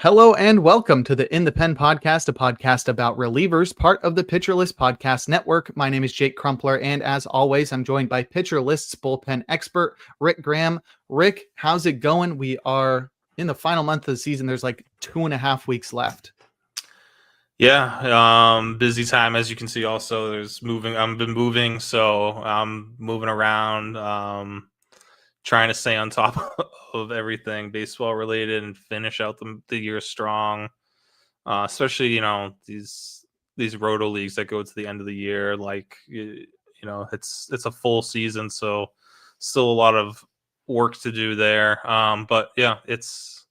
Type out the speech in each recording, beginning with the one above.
Hello and welcome to the In the Pen podcast, a podcast about relievers, part of the Pitcher List Podcast Network. My name is Jake Crumpler, and as always, I'm joined by Pitcher List's bullpen expert, Rick Graham. Rick, how's it going? We are in the final month of the season. There's like 2.5 weeks left. Yeah, busy time, as you can see. Also, there's moving. I've been moving, so I'm moving around, trying to stay on top of everything baseball related and finish out the year strong. Especially, these roto leagues that go to the end of the year. Like, it's a full season, so still a lot of work to do there. But yeah, it's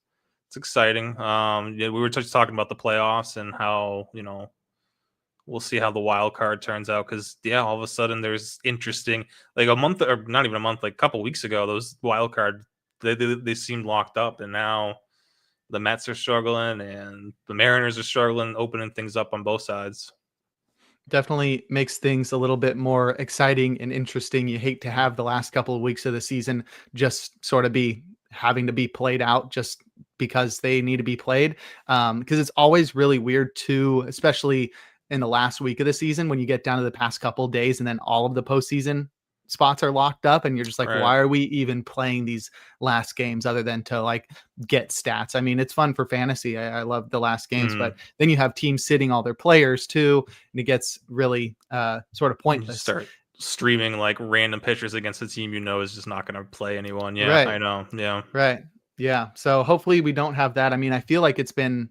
exciting. We were just talking about the playoffs and how, we'll see how the wild card turns out. Cause all of a sudden there's interesting, like a month or not even a month, like a couple weeks ago, those wild card, they seemed locked up, and now the Mets are struggling and the Mariners are struggling, opening things up on both sides. Definitely makes things a little bit more exciting and interesting. You hate to have the last couple of weeks of the season just sort of be having to be played out just because they need to be played. Because it's always really weird too, especially in the last week of the season when you get down to the past couple of days and then all of the postseason spots are locked up and you're just like, Right. Why are we even playing these last games other than to like get stats? I mean, it's fun for fantasy. I love the last games, but then you have teams sitting all their players too, and it gets really sort of pointless. Start streaming like random pitchers against a team is just not going to play anyone. Yeah, right. I know. Yeah. Right. Yeah. So hopefully we don't have that. I mean, I feel like it's been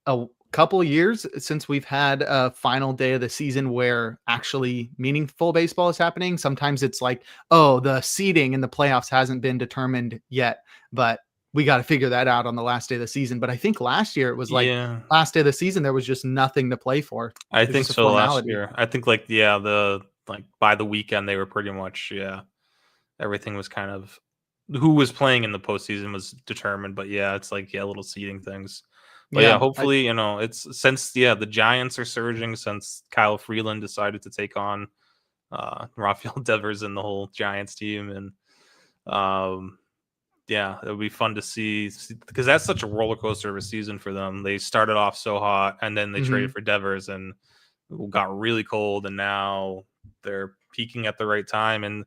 a couple of years since we've had a final day of the season where actually meaningful baseball is happening. Sometimes it's like, oh, the seeding in the playoffs hasn't been determined yet, but we got to figure that out on the last day of the season. But I think last year it was like last day of the season, there was just nothing to play for. I think so. Last year, I think by the weekend they were pretty much, everything was kind of, who was playing in the postseason was determined, but it's like, little seeding things. But hopefully, it's since the Giants are surging since Kyle Freeland decided to take on Rafael Devers and the whole Giants team, and it'll be fun to see because that's such a roller coaster of a season for them. They started off so hot, and then they traded for Devers and got really cold, and now they're peaking at the right time. And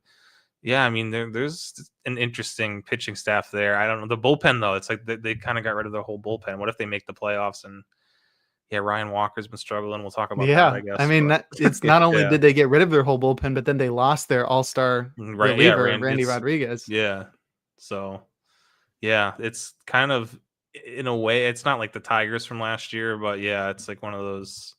I mean, there's an interesting pitching staff there. I don't know. The bullpen, though, it's like they kind of got rid of their whole bullpen. What if they make the playoffs and, Ryan Walker's been struggling. We'll talk about that, I guess. I mean, it's not only did they get rid of their whole bullpen, but then they lost their all-star reliever, Randy Rodriguez. Yeah. So, it's kind of, in a way, it's not like the Tigers from last year, but, it's like one of those,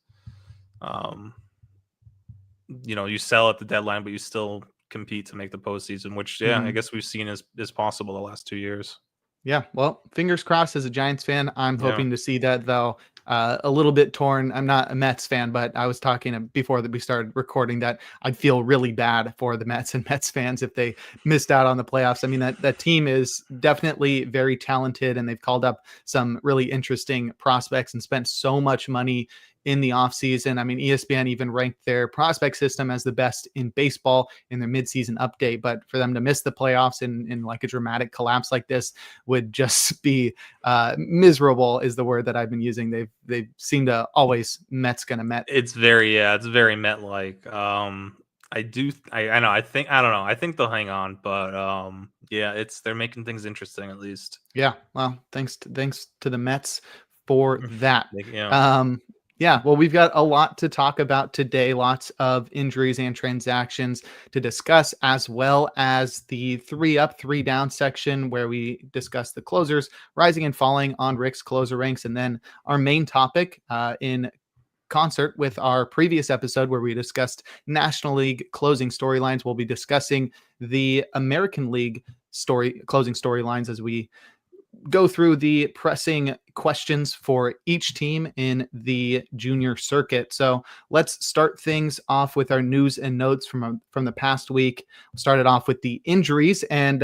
you sell at the deadline, but you still compete to make the postseason, which I guess we've seen is possible the last 2 years. Yeah, well, fingers crossed. As a Giants fan, I'm hoping to see that, though. A little bit torn. I'm not a Mets fan, but I was talking before that we started recording that I'd feel really bad for the Mets and Mets fans if they missed out on the playoffs. I mean, that team is definitely very talented, and they've called up some really interesting prospects and spent so much money in the offseason. I mean, ESPN even ranked their prospect system as the best in baseball in their midseason update. But for them to miss the playoffs in like a dramatic collapse like this would just be miserable is the word that I've been using. They seem to always Mets gonna Met. It's very Met-like. I know. I think they'll hang on, but they're making things interesting at least. Yeah. Well, thanks to the Mets for that. Well, we've got a lot to talk about today, lots of injuries and transactions to discuss, as well as the 3 up, 3 down section where we discuss the closers rising and falling on Rick's closer ranks. And then our main topic in concert with our previous episode where we discussed National League closing storylines, we'll be discussing the American League closing storylines as we go through the pressing questions for each team in the junior circuit. So let's start things off with our news and notes from the past week. We started off with the injuries, and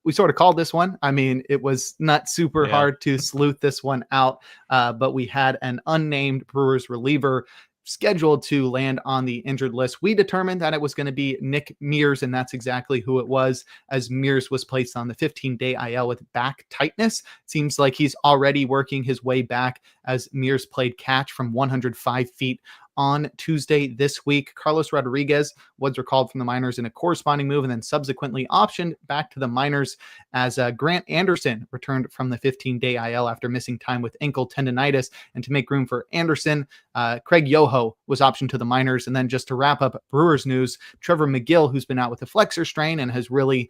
we sort of called this one. I mean, it was not super hard to sleuth this one out, but we had an unnamed Brewers reliever scheduled to land on the injured list. We determined that it was going to be Nick Mears, and that's exactly who it was, as Mears was placed on the 15-day IL with back tightness. Seems like he's already working his way back, as Mears played catch from 105 feet on Tuesday this week. Carlos Rodriguez was recalled from the minors in a corresponding move and then subsequently optioned back to the minors, as Grant Anderson returned from the 15-day IL after missing time with ankle tendonitis. And to make room for Anderson, Craig Yoho was optioned to the minors. And then just to wrap up Brewers news, Trevor McGill, who's been out with a flexor strain and has really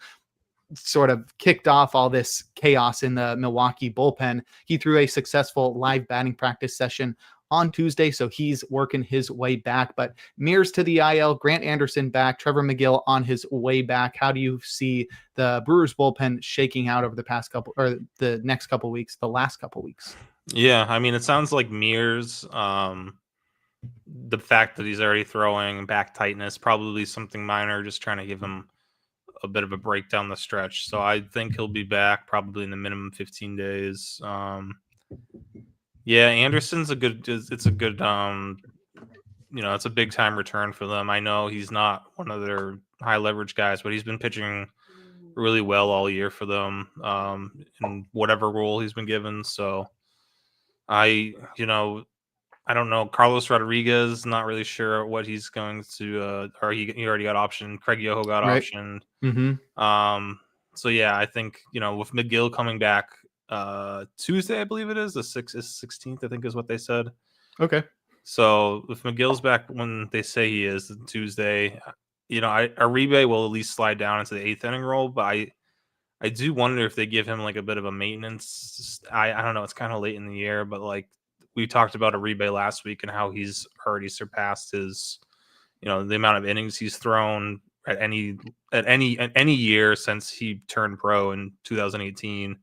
sort of kicked off all this chaos in the Milwaukee bullpen, he threw a successful live batting practice session on Tuesday, so he's working his way back. But Mears to the IL, Grant Anderson back, Trevor McGill on his way back. How do you see the Brewers bullpen shaking out over the past couple, or the next couple weeks, the last couple weeks? Yeah, I mean, it sounds like Mears, the fact that he's already throwing back tightness, probably something minor, just trying to give him a bit of a break down the stretch. So I think he'll be back probably in the minimum 15 days. Yeah, Anderson's it's a good, it's a big time return for them. I know he's not one of their high leverage guys, but he's been pitching really well all year for them, in whatever role he's been given. So I don't know. Carlos Rodriguez, not really sure what he's going to, or he already got optioned. Craig Yoho got optioned. Mm-hmm. So yeah, I think, with McGill coming back Tuesday, I believe it is, the 16th, I think is what they said. Okay. So if McGill's back when they say he is, Tuesday, Uribe will at least slide down into the 8th inning role, but I do wonder if they give him like a bit of a maintenance. I don't know. It's kind of late in the year, but like we talked about Uribe last week and how he's already surpassed his, the amount of innings he's thrown at any year since he turned pro in 2018.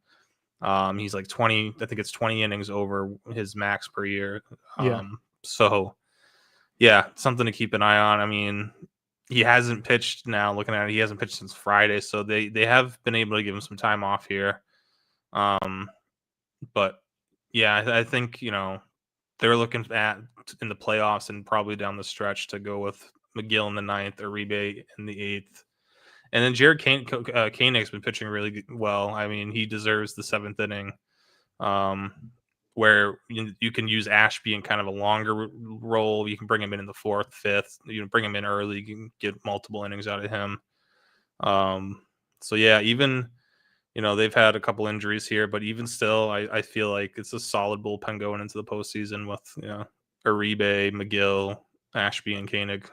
He's like 20, I think it's 20 innings over his max per year. So yeah, something to keep an eye on. I mean, he hasn't pitched now, looking at it, he hasn't pitched since Friday. So they have been able to give him some time off here. But yeah, I think, they're looking at in the playoffs and probably down the stretch to go with McGill in the 9th, Uribe in the 8th. And then Jared Koenig's been pitching really well. I mean, he deserves the 7th inning, where you can use Ashby in kind of a longer role. You can bring him in the 4th, 5th. You can bring him in early. You can get multiple innings out of him. So yeah, even they've had a couple injuries here, but even still, I feel like it's a solid bullpen going into the postseason with Uribe, McGill, Ashby, and Koenig.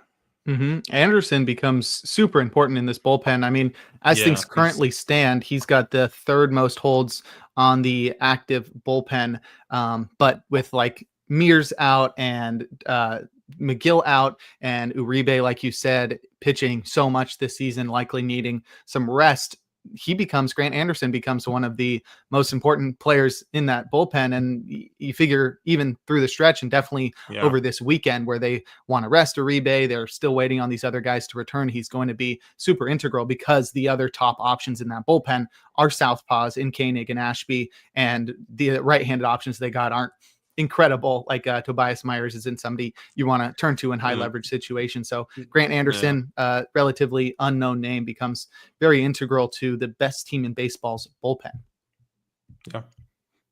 Mm-hmm. Anderson becomes super important in this bullpen. I mean, as things currently stand, he's got the 3rd most holds on the active bullpen. But with like Mears out and McGill out and Uribe, like you said, pitching so much this season, likely needing some rest, Grant Anderson becomes one of the most important players in that bullpen. And you figure even through the stretch and definitely over this weekend where they want to rest Uribe, they're still waiting on these other guys to return. He's going to be super integral because the other top options in that bullpen are southpaws in Koenig and Ashby, and the right-handed options they got aren't incredible. Like Tobias Myers isn't somebody you want to turn to in high leverage situations. So Grant Anderson, relatively unknown name, becomes very integral to the best team in baseball's bullpen. Yeah.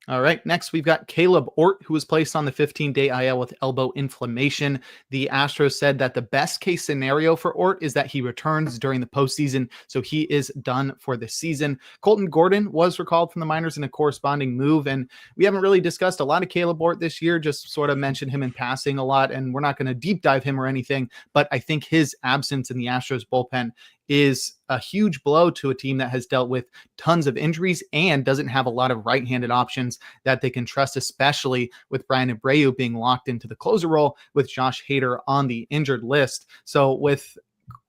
All right. Next, we've got Caleb Ort, who was placed on the 15-day IL with elbow inflammation. The Astros said that the best case scenario for Ort is that he returns during the postseason, so he is done for the season. Colton Gordon was recalled from the minors in a corresponding move, and we haven't really discussed a lot of Caleb Ort this year, just sort of mentioned him in passing a lot, and we're not going to deep dive him or anything, but I think his absence in the Astros bullpen is a huge blow to a team that has dealt with tons of injuries and doesn't have a lot of right-handed options that they can trust, especially with Brian Abreu being locked into the closer role with Josh Hader on the injured list. So with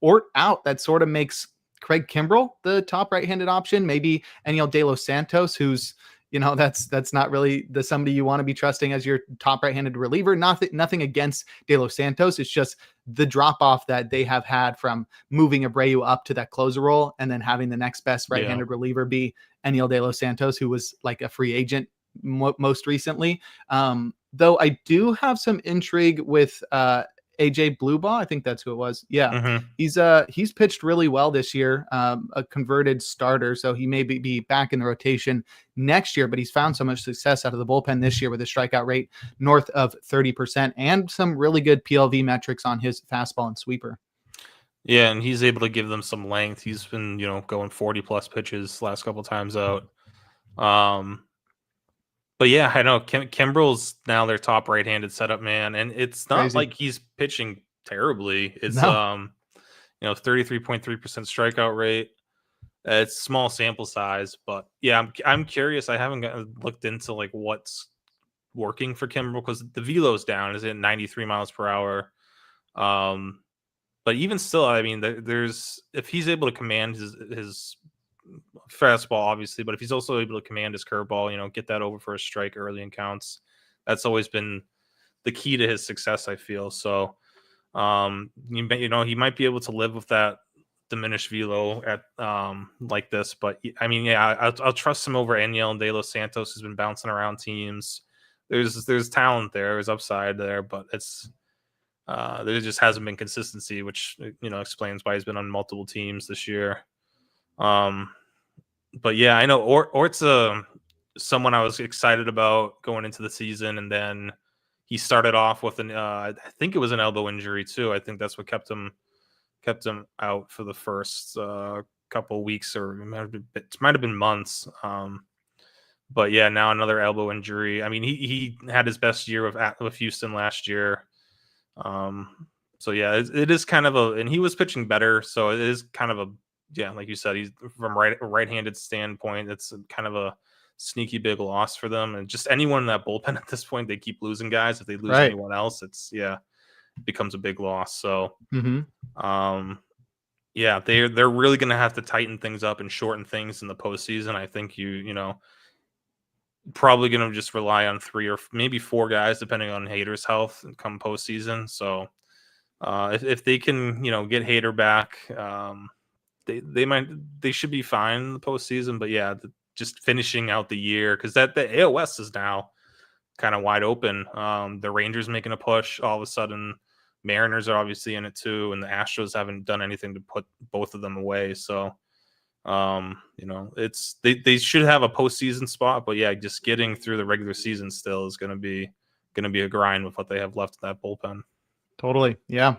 Ort out, that sort of makes Craig Kimbrell the top right-handed option, maybe Eniel De Los Santos, who's that's not really the somebody you want to be trusting as your top right-handed reliever. Nothing against De Los Santos. It's just the drop-off that they have had from moving Abreu up to that closer role and then having the next best right-handed reliever be Eniel De Los Santos, who was like a free agent most recently. Though I do have some intrigue with AJ Bluebaugh. I think that's who it was. Yeah. He's pitched really well this year, a converted starter. So he may be back in the rotation next year, but he's found so much success out of the bullpen this year with a strikeout rate north of 30% and some really good PLV metrics on his fastball and sweeper. Yeah, and he's able to give them some length. He's been, going 40 plus pitches last couple times out. But yeah, I know Kimbrel's now their top right-handed setup man, and it's not like he's pitching terribly. It's 33.3% strikeout rate. It's small sample size, but yeah, I'm curious. I haven't looked into like what's working for Kimbrel because the velo's down. Is it 93 miles per hour? But even still, I mean, there's if he's able to command his fastball, obviously, but if he's also able to command his curveball, get that over for a strike early in counts, that's always been the key to his success, I feel. So, he might be able to live with that diminished velo at like this, but I mean, yeah, I'll trust him over Aniel and De Los Santos, who's been bouncing around teams. There's talent there, there's upside there, but it's there just hasn't been consistency, which explains why he's been on multiple teams this year. But yeah, I know Ort's someone I was excited about going into the season, and then he started off with I think it was an elbow injury too. I think that's what kept him out for the first couple weeks, or it might have been months. But yeah, now another elbow injury. I mean, he had his best year with Houston last year. So yeah, it is kind of and he was pitching better, so it is kind of like you said, he's from right-handed standpoint. It's kind of a sneaky big loss for them, and just anyone in that bullpen at this point, they keep losing guys. If they lose anyone else, it becomes a big loss. So, yeah, they're really going to have to tighten things up and shorten things in the postseason. I think probably going to just rely on 3 or maybe 4 guys, depending on Hader's health, come postseason. So, if they can, get Hader back, they should be fine in the postseason. But yeah, just finishing out the year, because the AL West is now kind of wide open. The Rangers making a push. All of a sudden, Mariners are obviously in it too, and the Astros haven't done anything to put both of them away. So, it's they should have a postseason spot. But yeah, just getting through the regular season still is going to be a grind with what they have left in that bullpen. Totally, yeah.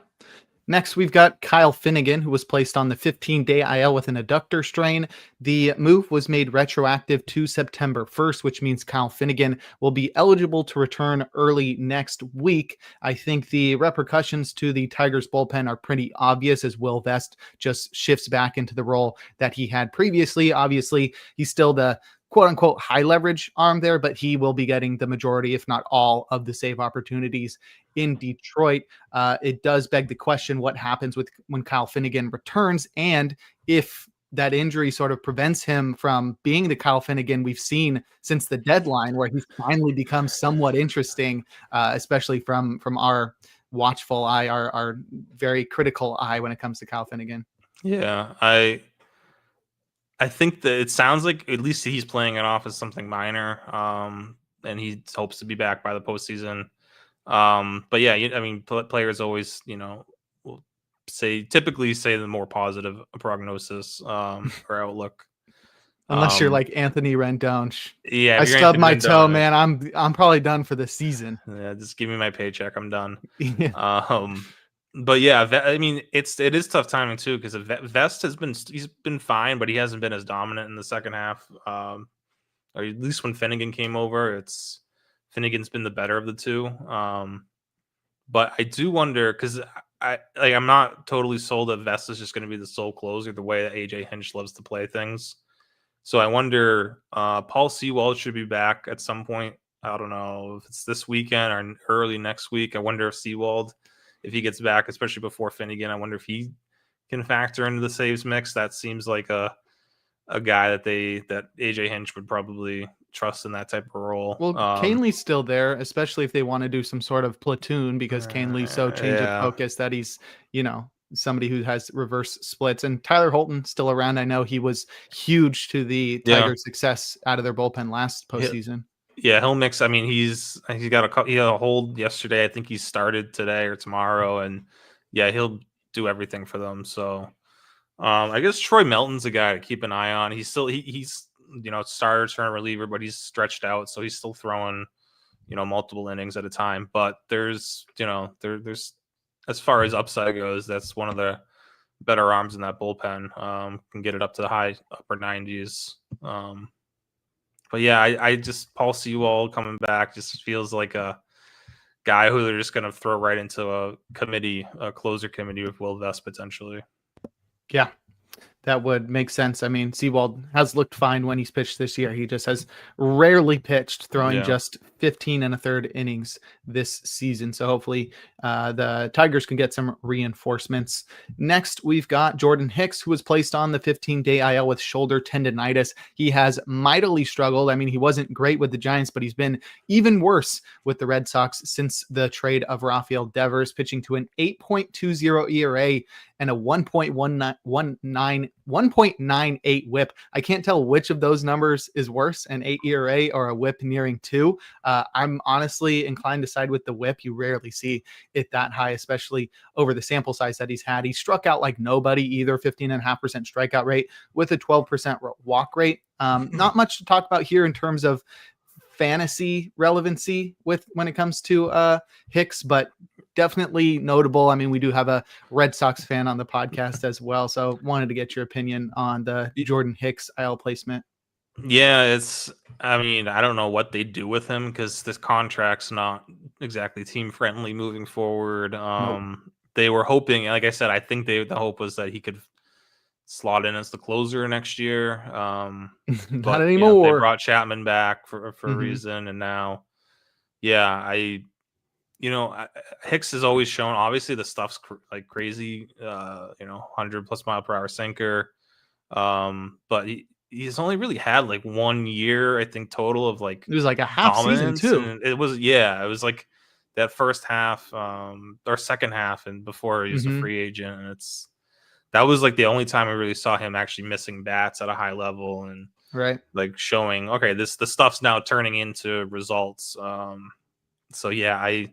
Next, we've got Kyle Finnegan, who was placed on the 15-day IL with an adductor strain. The move was made retroactive to September 1st, which means Kyle Finnegan will be eligible to return early next week. I think the repercussions to the Tigers bullpen are pretty obvious, as Will Vest just shifts back into the role that he had previously. Obviously, he's still the quote-unquote high leverage arm there, but he will be getting the majority, if not all, of the save opportunities in Detroit. It does beg the question, what happens when Kyle Finnegan returns, and if that injury sort of prevents him from being the Kyle Finnegan we've seen since the deadline, where he's finally become somewhat interesting, especially from our watchful eye, our very critical eye when it comes to Kyle Finnegan. Yeah, I think that it sounds like at least he's playing it off as something minor, and he hopes to be back by the postseason. But yeah, I mean, players always, will typically say the more positive prognosis or outlook. Unless you're like Anthony Rendon. Yeah, I stubbed my toe, man. I'm probably done for the season. Yeah, just give me my paycheck. I'm done. But yeah, I mean, it is tough timing too, because Vest he's been fine, but he hasn't been as dominant in the second half. Or at least when Finnegan came over, Finnegan's been the better of the two. But I do wonder, because I'm not totally sold that Vest is just going to be the sole closer the way that AJ Hinch loves to play things. So I wonder, Paul Sewald should be back at some point. I don't know if it's this weekend or early next week. I wonder if Sewald, if he gets back, especially before Finnegan, I wonder if he can factor into the saves mix. That seems like a guy that AJ Hinch would probably trust in that type of role. Well, Canely's still there, especially if they want to do some sort of platoon, because Canely's so change of focus that he's, somebody who has reverse splits. And Tyler Holton still around. I know he was huge to the Tigers' success out of their bullpen last postseason. Yeah, he'll mix. I mean, he got a hold yesterday. I think he started today or tomorrow, and yeah, he'll do everything for them. So, I guess Troy Melton's a guy to keep an eye on. He's starter, turn reliever, but he's stretched out, so he's still throwing multiple innings at a time. But there's there's as far as upside goes, that's one of the better arms in that bullpen. Can get it up to the high upper 90s. But yeah, I just Paul Sewald coming back just feels like a guy who they're just going to throw right into a closer committee with Will Vest potentially. Yeah, that would make sense. I mean, Sewald has looked fine when he's pitched this year. He just has rarely pitched, throwing just 15 1/3 innings this season. So hopefully the Tigers can get some reinforcements. Next, we've got Jordan Hicks, who was placed on the 15-day IL with shoulder tendonitis. He has mightily struggled. I mean, he wasn't great with the Giants, but he's been even worse with the Red Sox since the trade of Rafael Devers, pitching to an 8.20 ERA and a 1.98 whip. I can't tell which of those numbers is worse, an 8 ERA or a whip nearing 2. I'm honestly inclined to side with the whip. You rarely see it that high, especially over the sample size that he's had. He struck out like nobody either, 15.5% strikeout rate with a 12% walk rate. Not much to talk about here in terms of fantasy relevancy when it comes to Hicks, but definitely notable. I mean, we do have a Red Sox fan on the podcast as well, so wanted to get your opinion on the Jordan Hicks IL placement. Yeah, I mean, I don't know what they do with him because this contract's not exactly team friendly moving forward. Nope. They were hoping, like I said, I think the hope was that he could slot in as the closer next year. Not But anymore. they brought Chapman back for a reason, and now, Hicks has always shown. Obviously, the stuff's like crazy. 100+ mile per hour sinker. But he's only really had like 1 year, I think, total of like it was like a half season too. And it was like that first half, or second half, and before he was a free agent, and that was like the only time I really saw him actually missing bats at a high level and like showing, okay, the stuff's now turning into results. So yeah,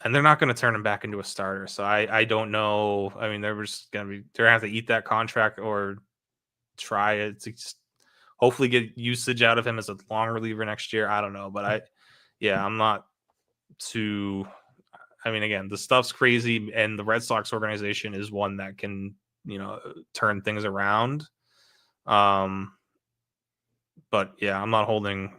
and they're not going to turn him back into a starter. So I don't know. I mean, they're going to have to eat that contract or try it to just hopefully get usage out of him as a long reliever next year. I don't know, but I'm not too. I mean, again, the stuff's crazy, and the Red Sox organization is one that can, turn things around. But yeah, I'm not holding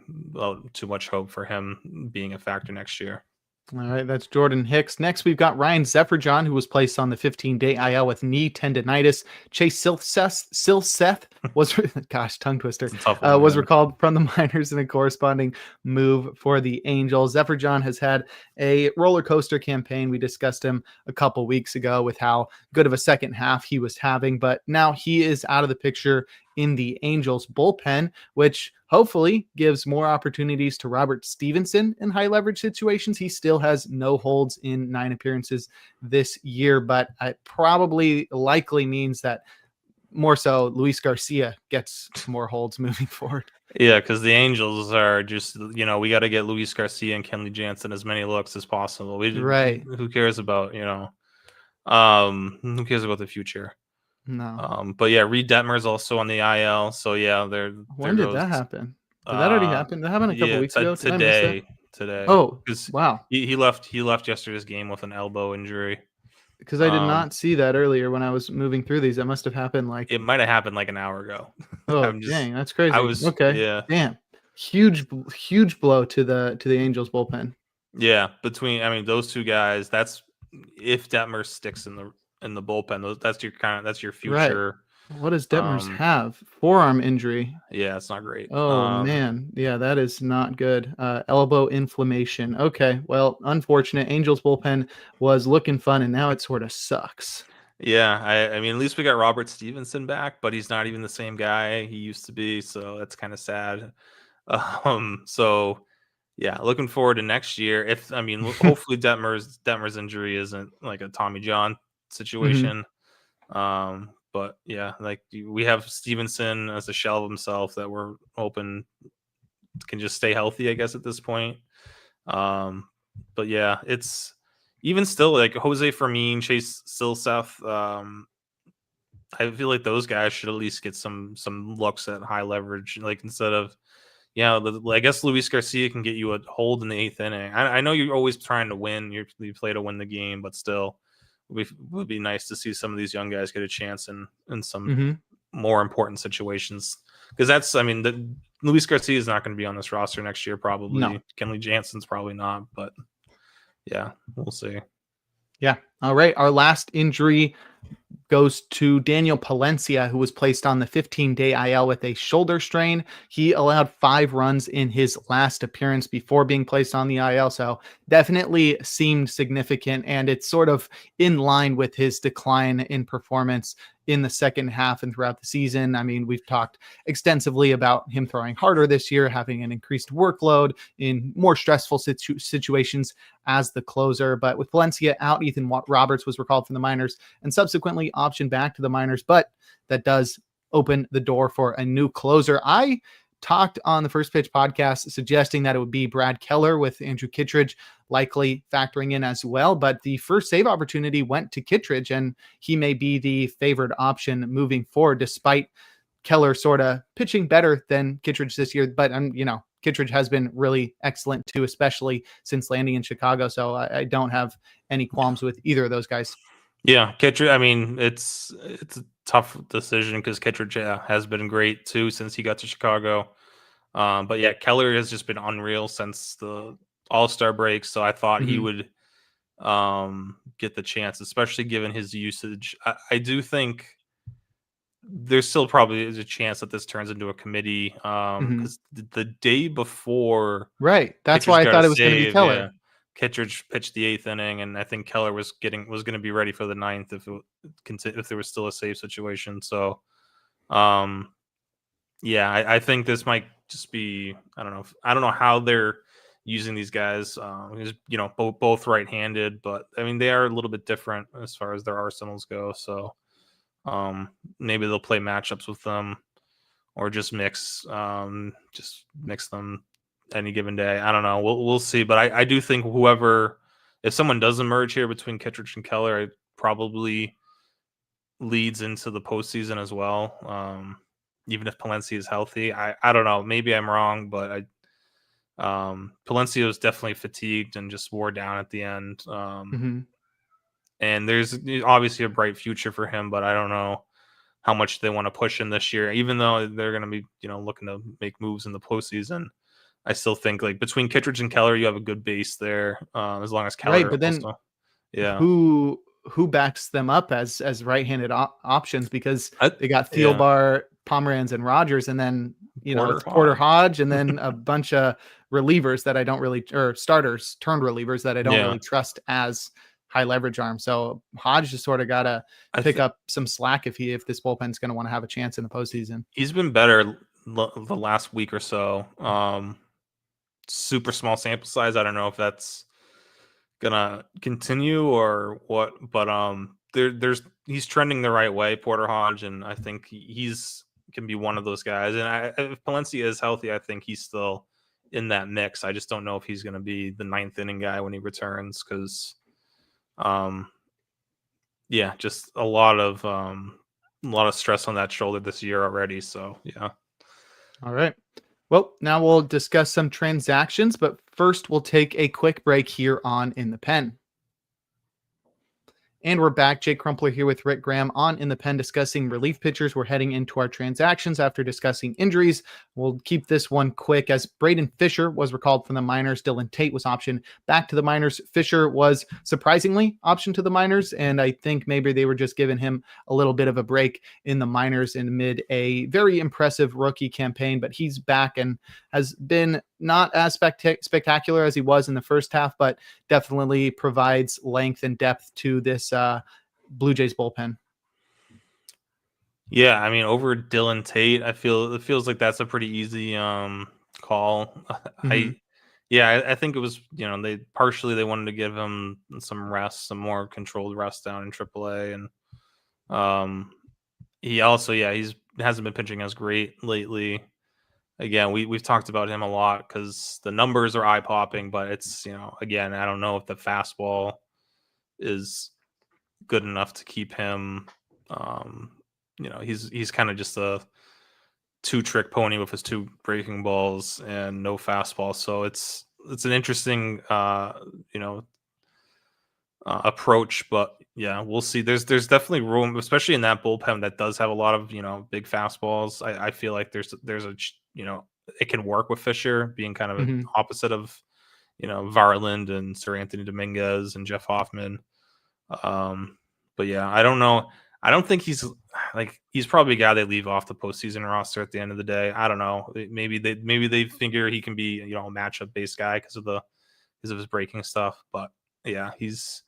too much hope for him being a factor next year. All right, that's Jordan Hicks. Next, we've got Ryan Zeferjhan, who was placed on the 15-day IL with knee tendonitis. Chase Silseth was, gosh, tongue twister, was recalled from the minors in a corresponding move for the Angels. Zeferjhan has had a roller coaster campaign. We discussed him a couple weeks ago with how good of a second half he was having, but now he is out of the picture in the Angels bullpen, which hopefully gives more opportunities to Robert Stevenson in high leverage situations. He still has no holds in 9 appearances this year, but it probably likely means that more so Luis Garcia gets more holds moving forward. Yeah, because the Angels are just, we got to get Luis Garcia and Kenley Jansen as many looks as possible. Who cares about, who cares about the future? No. But yeah, Reid Detmers also on the IL. So yeah, when did that happen? Did that already happen? That happened a couple weeks ago. Today. Oh, wow. He left yesterday's game with an elbow injury. Because I did not see that earlier when I was moving through these. That must have happened it might have happened like an hour ago. Oh, dang, that's crazy. Okay. Yeah. Damn. Huge blow to the Angels bullpen. Yeah, those two guys, that's if Detmers sticks in the bullpen, that's your future. Right. What does Detmers have? Forearm injury. Yeah, it's not great. Oh man, yeah, that is not good. Elbow inflammation. Okay, well, unfortunate. Angels bullpen was looking fun, and now it sort of sucks. Yeah, I mean, at least we got Robert Stevenson back, but he's not even the same guy he used to be, so that's kind of sad. So yeah, looking forward to next year. Hopefully Detmers' injury isn't like a Tommy John situation. But yeah, like we have Stevenson as a shell of himself that we're hoping can just stay healthy, I guess, at this point. But yeah, it's even still like Jose Fermin, Chase Silseth. I feel like those guys should at least get some looks at high leverage, like instead of I guess Luis Garcia can get you a hold in the 8th inning. I know you're always trying to win. You play to win the game, but still, it would be nice to see some of these young guys get a chance in some more important situations. Because that's, I mean, Luis Garcia is not going to be on this roster next year, probably. No. Kenley Jansen's probably not, but yeah, we'll see. Yeah. All right. Our last injury goes to Daniel Pelencia, who was placed on the 15-day IL with a shoulder strain. He allowed 5 runs in his last appearance before being placed on the IL, so definitely seemed significant, and it's sort of in line with his decline in performance in the second half and throughout the season. I mean, we've talked extensively about him throwing harder this year, having an increased workload in more stressful situations as the closer. But with Pelencia out, Ethan Roberts was recalled from the minors and subsequently optioned back to the minors. But that does open the door for a new closer. I talked on the First Pitch podcast suggesting that it would be Brad Keller, with Andrew Kittredge likely factoring in as well. But the first save opportunity went to Kittredge, and he may be the favored option moving forward, despite Keller sort of pitching better than Kittredge this year. But, Kittredge has been really excellent too, especially since landing in Chicago. So I don't have any qualms with either of those guys. Yeah, Kittredge. I mean, it's a tough decision because Kittredge has been great too since he got to Chicago. But yeah, Keller has just been unreal since the All-Star break. So I thought he would get the chance, especially given his usage. I do think there's still probably is a chance that this turns into a committee because the day before, right? That's why I thought it was going to be Keller. Yeah, Kittredge pitched the 8th inning, and I think Keller was going to be ready for the 9th if there was still a save situation. So, yeah, I think this might just be I don't know how they're using these guys. Both right-handed, but I mean they are a little bit different as far as their arsenals go. So. Maybe they'll play matchups with them or just mix them any given day. I don't know. We'll see. But I do think if someone does emerge here between Kittredge and Keller, it probably leads into the postseason as well. Even if Palencia is healthy, I don't know. Maybe I'm wrong, but Palencia was definitely fatigued and just wore down at the end. And there's obviously a bright future for him, but I don't know how much they want to push him this year, even though they're going to be, looking to make moves in the postseason. I still think like between Kittredge and Keller, you have a good base there. As long as Keller, right? But then, who backs them up as right-handed options? Because they got Thielbar, Pomeranz, and Rogers, and then Porter Hodge, and then a bunch of relievers that I don't really, or starters turned relievers that I don't really trust as high leverage arm. So Hodge just sort of got to pick up some slack if this bullpen's going to want to have a chance in the postseason. He's been better the last week or so. Super small sample size. I don't know if that's gonna continue or what, but he's trending the right way, Porter Hodge, and I think he's can be one of those guys. And if Palencia is healthy, I think he's still in that mix. I just don't know if he's going to be the 9th inning guy when he returns because. Just a lot of stress on that shoulder this year already. So yeah. All right. Well, now we'll discuss some transactions, but first we'll take a quick break here on In the Pen. And we're back. Jake Crumpler here with Rick Graham on In the Pen discussing relief pitchers. We're heading into our transactions after discussing injuries. We'll keep this one quick as Braden Fisher was recalled from the minors. Dylan Tate was optioned back to the minors. Fisher was surprisingly optioned to the minors, and I think maybe they were just giving him a little bit of a break in the minors amid a very impressive rookie campaign, but he's back and has been not as spectacular as he was in the first half, but definitely provides length and depth to this Blue Jays bullpen. Yeah, I mean, over Dylan Tate, it feels like that's a pretty easy call. I think it was, they wanted to give him some rest, some more controlled rest down in AAA, and he also, he hasn't been pitching as great lately. again, we've talked about him a lot because the numbers are eye popping, but it's, again, I don't know if the fastball is good enough to keep him. He's kind of just a 2-trick pony with his 2 breaking balls and no fastball. So it's an interesting, approach, but yeah, we'll see. There's definitely room, especially in that bullpen that does have a lot of big fastballs. I feel like there's a it can work with Fisher being kind of an opposite of Varland and Sir Anthony Dominguez and Jeff Hoffman. But yeah, I don't know. I don't think he's probably a guy they leave off the postseason roster at the end of the day. I don't know. Maybe they figure he can be a matchup based guy because of his breaking stuff. But yeah, he's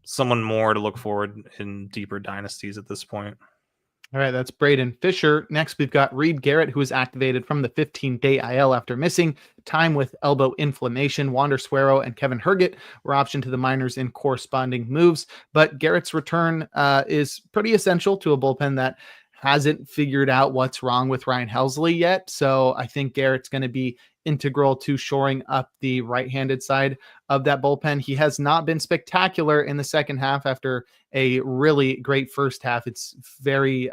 someone more to look forward in deeper dynasties at this point. All right, that's Braden Fisher. Next, we've got Reid Garrett, who was activated from the 15-day IL after missing time with elbow inflammation. Wander Suero and Kevin Herget were optioned to the minors in corresponding moves, but Garrett's return is pretty essential to a bullpen that hasn't figured out what's wrong with Ryan Helsley yet. So I think Garrett's going to be integral to shoring up the right-handed side of that bullpen. He has not been spectacular in the second half after a really great first half. It's very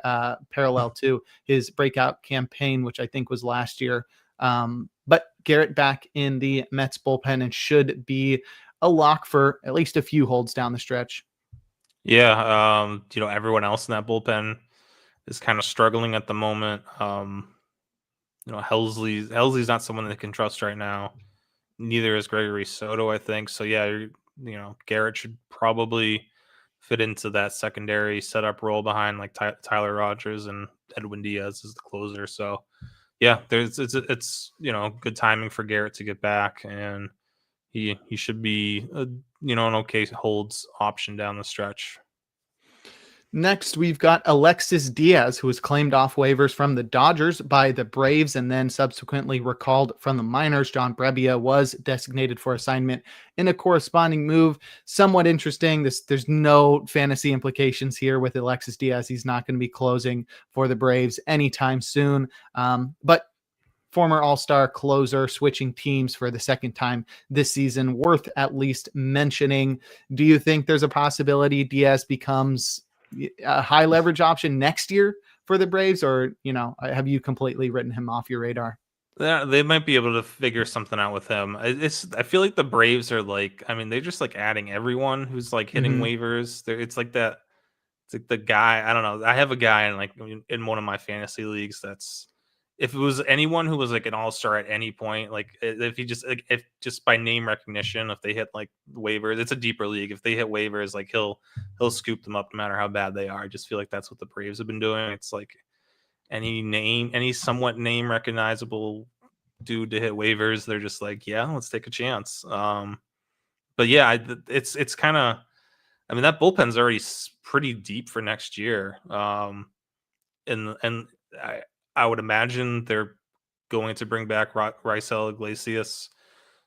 parallel to his breakout campaign, which I think was last year. But Garrett back in the Mets bullpen and should be a lock for at least a few holds down the stretch. Yeah. Everyone else in that bullpen is kind of struggling at the moment. Helsley's not someone that can trust right now. Neither is Gregory Soto, I think. So yeah, Garrett should probably fit into that secondary setup role behind like Tyler Rogers and Edwin Diaz as the closer. So yeah, it's good timing for Garrett to get back, and he should be an okay holds option down the stretch. Next, we've got Alexis Diaz, who was claimed off waivers from the Dodgers by the Braves and then subsequently recalled from the minors. John Brebbia was designated for assignment in a corresponding move. Somewhat interesting. There's no fantasy implications here with Alexis Diaz. He's not going to be closing for the Braves anytime soon. But former all-star closer switching teams for the second time this season, worth at least mentioning. Do you think there's a possibility Diaz becomes a high leverage option next year for the Braves, or have you completely written him off your radar? Yeah, they might be able to figure something out with him. I feel like the Braves are they're just adding everyone who's hitting waivers. It's like that. It's like the guy. I don't know. I have a guy in one of my fantasy leagues that's, if it was anyone who was an all-star at any point, if he just if just by name recognition, if they hit waivers, it's a deeper league. If they hit waivers, he'll scoop them up no matter how bad they are. I just feel like that's what the Braves have been doing. It's any somewhat name recognizable dude to hit waivers, they're just yeah, let's take a chance. But yeah, it's kind of, that bullpen's already pretty deep for next year. And I would imagine they're going to bring back Raisel Iglesias.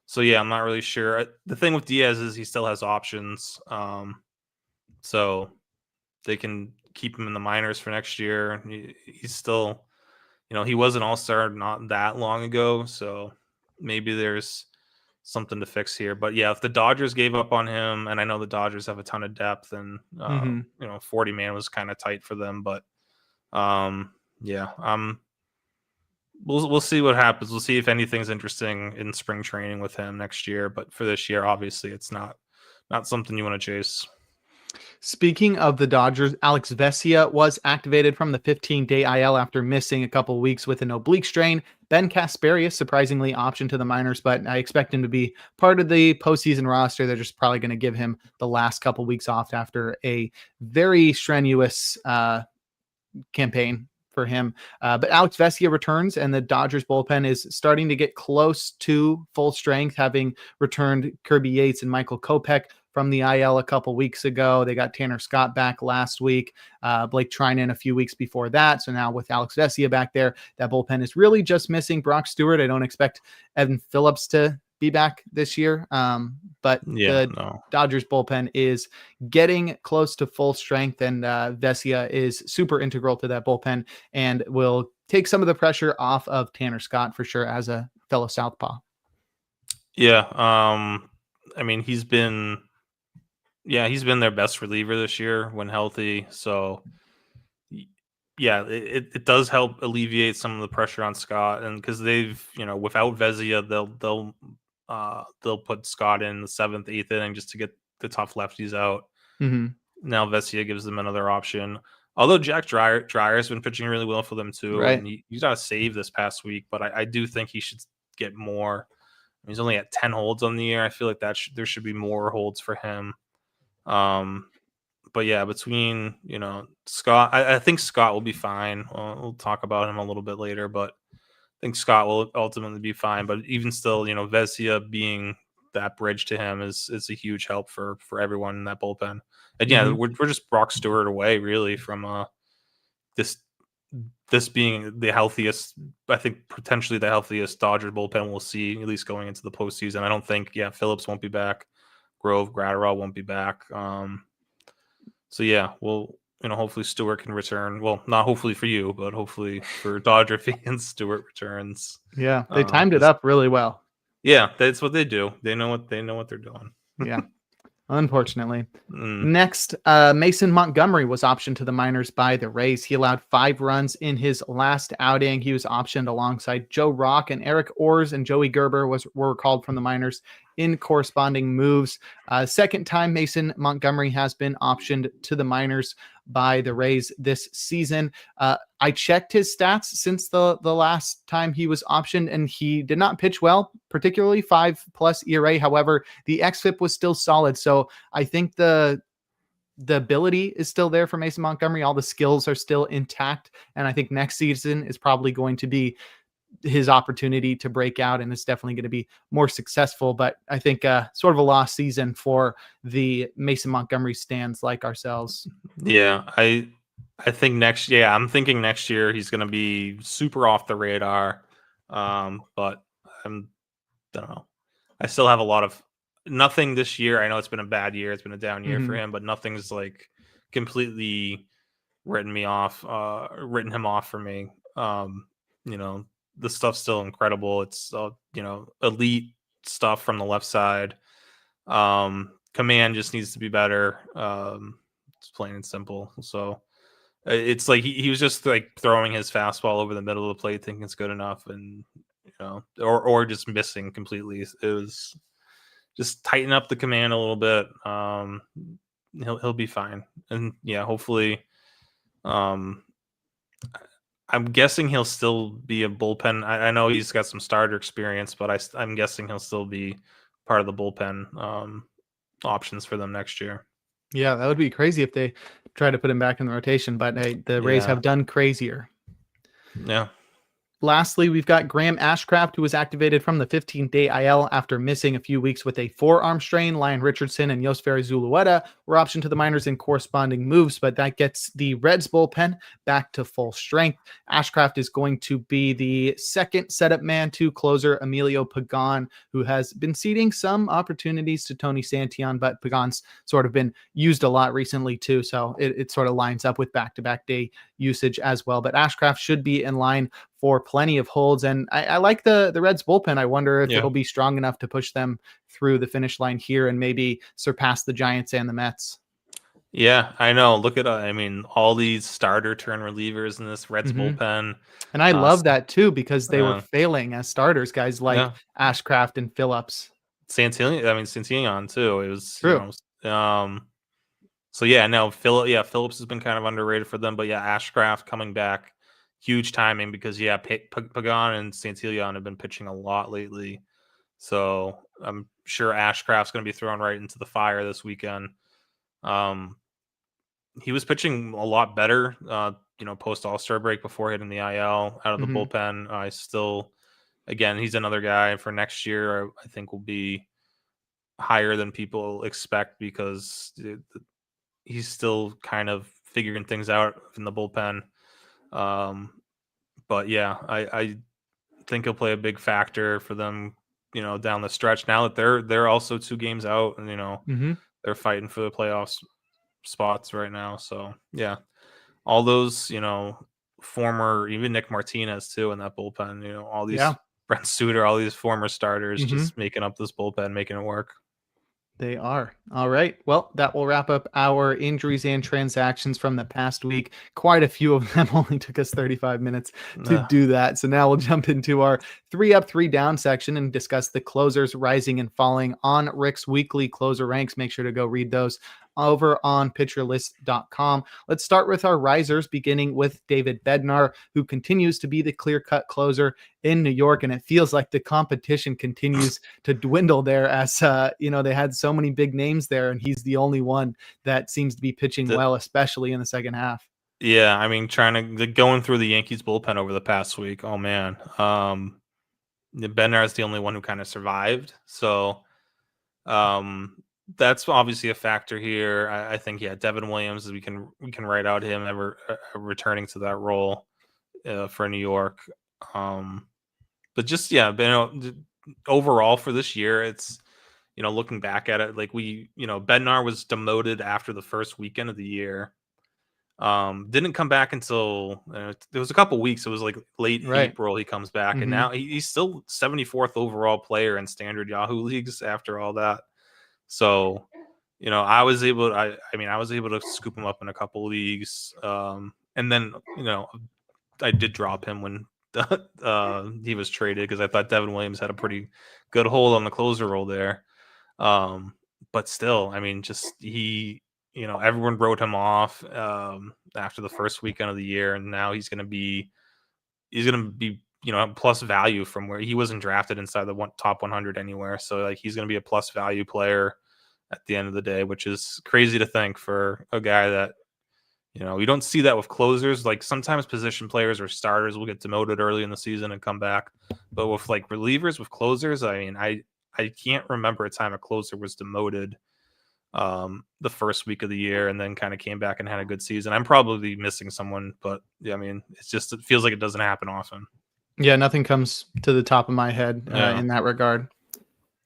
So yeah, I'm not really sure. The thing with Diaz is he still has options. So they can keep him in the minors for next year. He's still, he was an all-star not that long ago. So maybe there's something to fix here. But yeah, if the Dodgers gave up on him, and I know the Dodgers have a ton of depth, and 40-man was kind of tight for them, but yeah, we'll see what happens. We'll see if anything's interesting in spring training with him next year. But for this year, obviously, it's not something you want to chase. Speaking of the Dodgers, Alex Vesia was activated from the 15-day IL after missing a couple weeks with an oblique strain. Ben Kasparius surprisingly optioned to the minors, but I expect him to be part of the postseason roster. They're just probably going to give him the last couple weeks off after a very strenuous campaign for him. But Alex Vesia returns, and the Dodgers bullpen is starting to get close to full strength, having returned Kirby Yates and Michael Kopech from the IL a couple weeks ago. They got Tanner Scott back last week, Blake Trinan a few weeks before that. So now with Alex Vesia back there, that bullpen is really just missing Brock Stewart. I don't expect Evan Phillips to be back this year. But Dodgers bullpen is getting close to full strength, and Vesia is super integral to that bullpen and will take some of the pressure off of Tanner Scott for sure as a fellow Southpaw. Yeah. I mean, he's been their best reliever this year when healthy. So yeah, it does help alleviate some of the pressure on Scott, and because they've, without Vesia, they'll put Scott in the 7th, 8th inning just to get the tough lefties out. Mm-hmm. Now Vesia gives them another option. Although Jack Dreyer's been pitching really well for them too, Right. and he got a save this past week, but I do think he should get more. He's only at 10 holds on the year. I feel like there should be more holds for him. But yeah, between Scott, I think Scott will be fine. We'll talk about him a little bit later, but I think Scott will ultimately be fine. But even still, Vesia being that bridge to him is a huge help for everyone in that bullpen. And yeah, we're just Brock Stewart away really from this being the healthiest. I think potentially the healthiest Dodger bullpen we'll see, at least going into the postseason. I don't think Phillips won't be back. Grove, Gratterall won't be back. So yeah, well, hopefully Stewart can return. Well, not hopefully for you, but hopefully for Dodger fans, Stewart returns. Yeah, they timed it up really well. Yeah, that's what they do. They know what they're doing. Yeah, unfortunately. Next, Mason Montgomery was optioned to the minors by the Rays. He allowed 5 runs in his last outing. He was optioned alongside Joe Rock, and Eric Orrs and Joey Gerber were called from the minors in corresponding moves. Second time Mason Montgomery has been optioned to the minors by the Rays this season. I checked his stats since the last time he was optioned, and he did not pitch well, particularly 5+ ERA. However, the xFIP was still solid. So I think the ability is still there for Mason Montgomery. All the skills are still intact. And I think next season is probably going to be his opportunity to break out, and it's definitely going to be more successful. But I think sort of a lost season for the Mason Montgomery stands like ourselves. Yeah, I think I'm thinking next year he's going to be super off the radar. But I don't know. I still have a lot of nothing this year. I know it's been a bad year. It's been a down year for him, but nothing's like completely written him off for me. The stuff's still incredible. It's elite stuff from the left side. Command just needs to be better. It's plain and simple. So it's like he was just like throwing his fastball over the middle of the plate, thinking it's good enough, and or just missing completely. It was just tighten up the command a little bit. He'll be fine, and yeah, hopefully. I'm guessing he'll still be a bullpen. I know he's got some starter experience, but I'm guessing he'll still be part of the bullpen options for them next year. Yeah, that would be crazy if they try to put him back in the rotation, but hey, the Rays have done crazier. Yeah. Lastly, we've got Graham Ashcraft, who was activated from the 15-day IL after missing a few weeks with a forearm strain. Lyon Richardson and Yoseferi Zulueta were optioned to the minors in corresponding moves, but that gets the Reds bullpen back to full strength. Ashcraft is going to be the second setup man to closer Emilio Pagan, who has been ceding some opportunities to Tony Santillan, but Pagan's sort of been used a lot recently too, so it sort of lines up with back-to-back day usage as well. But Ashcraft should be in line for plenty of holds, and I like the Reds bullpen. I wonder if it'll be strong enough to push them through the finish line here and maybe surpass the Giants and the Mets. Yeah, I know. Look at all these starter turn relievers in this Reds bullpen, and I love that too because they were failing as starters. Guys like Ashcraft and Phillips, Santillan too. It was true. So yeah, no, Phillips has been kind of underrated for them, but yeah, Ashcraft coming back. Huge timing because Pagan and Santillan have been pitching a lot lately, so I'm sure Ashcraft's going to be thrown right into the fire this weekend. He was pitching a lot better, post All-Star break before hitting the IL out of the bullpen. He's another guy for next year. I think will be higher than people expect because he's still kind of figuring things out in the bullpen. But yeah, I think he'll play a big factor for them, down the stretch. Now that they're also 2 games out, and they're fighting for the playoffs spots right now. So yeah, all those former, even Nick Martinez too in that bullpen. You know, all these Brent Suter, all these former starters just making up this bullpen, making it work. They are. All right. Well, that will wrap up our injuries and transactions from the past week. Quite a few of them only took us 35 minutes to do that. So now we'll jump into our 3 up, 3 down section and discuss the closers rising and falling on Rick's weekly closer ranks. Make sure to go read those over on pitcherlist.com. Let's start with our risers, beginning with David Bednar, who continues to be the clear-cut closer in New York. And it feels like the competition continues to dwindle there as, they had so many big names there, and he's the only one that seems to be pitching well, especially in the second half. Yeah, I mean, going through the Yankees bullpen over the past week. Oh man, Bednar is the only one who kind of survived. So, that's obviously a factor here. I think, Devin Williams, we can write out him ever returning to that role for New York. But just overall for this year, it's looking back at it, like Bednar was demoted after the first weekend of the year. Didn't come back until there was a couple weeks. It was like late April he comes back, and now he's still 74th overall player in standard Yahoo leagues after all that. So, I was able to scoop him up in a couple leagues. And then, I did drop him when he was traded because I thought Devin Williams had a pretty good hold on the closer role there. But still, I mean, just everyone wrote him off after the first weekend of the year, and now he's going to be plus value from where he wasn't drafted inside the top 100 anywhere. So like he's going to be a plus value player at the end of the day, which is crazy to think for a guy that, you don't see that with closers. Like sometimes position players or starters will get demoted early in the season and come back. But with like relievers, with closers, I mean, I can't remember a time a closer was demoted the first week of the year and then kind of came back and had a good season. I'm probably missing someone, but yeah, I mean, it feels like it doesn't happen often. Yeah, nothing comes to the top of my head in that regard.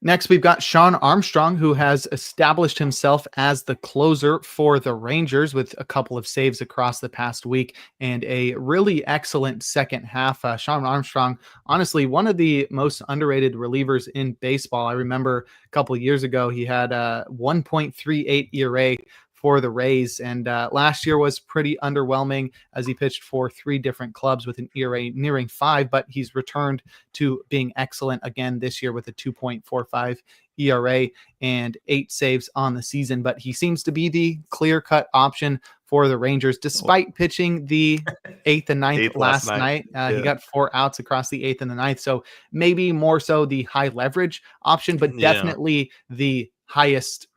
Next, we've got Shawn Armstrong, who has established himself as the closer for the Rangers with a couple of saves across the past week and a really excellent second half. Shawn Armstrong, honestly, one of the most underrated relievers in baseball. I remember a couple of years ago, he had a 1.38 ERA for the Rays, and last year was pretty underwhelming as he pitched for 3 different clubs with an ERA nearing 5, but he's returned to being excellent again this year with a 2.45 ERA and 8 saves on the season. But he seems to be the clear-cut option for the Rangers, despite pitching the 8th and 9th last night. He got 4 outs across the 8th and the 9th, so maybe more so the high leverage option, but definitely the highest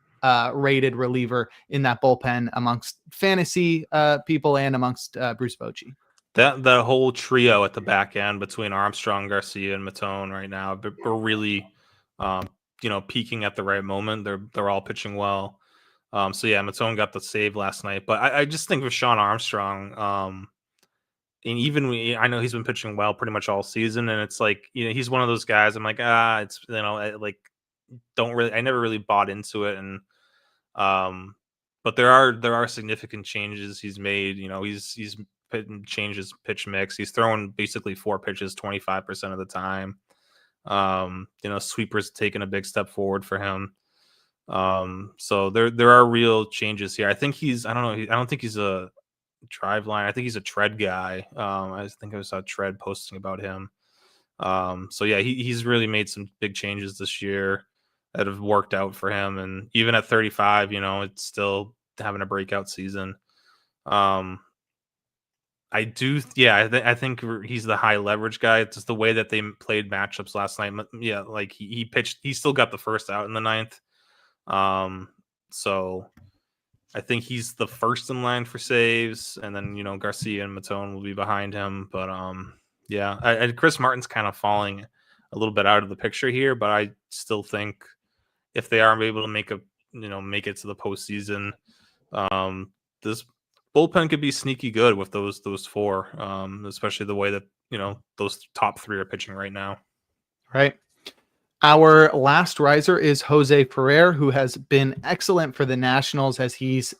rated reliever in that bullpen amongst fantasy people and amongst Bruce Bochy. That whole trio at the back end between Armstrong, Garcia, and Matone right now are really, peaking at the right moment. They're all pitching well. Matone got the save last night, but I just think with Shawn Armstrong, and even I know he's been pitching well pretty much all season, and it's like he's one of those guys. I'm like I never really bought into it, and but there are significant changes he's made. He's changed his pitch mix. He's throwing basically 4 pitches 25% of the time. Sweepers taking a big step forward for him. So there are real changes here. I think I don't think he's a drive line. I think he's a tread guy. I think I saw Tread posting about him. He's really made some big changes this year that have worked out for him. And even at 35, it's still having a breakout season. I think he's the high leverage guy. It's just the way that they played matchups last night. Yeah, like he pitched, he still got the first out in the 9th. So I think he's the first in line for saves, and then Garcia and Matone will be behind him. But Chris Martin's kind of falling a little bit out of the picture here, but I still think if they are able to make it to the postseason, this bullpen could be sneaky good with those 4, especially the way that those top 3 are pitching right now. Right. Our last riser is Jose Ferrar, who has been excellent for the Nationals as he's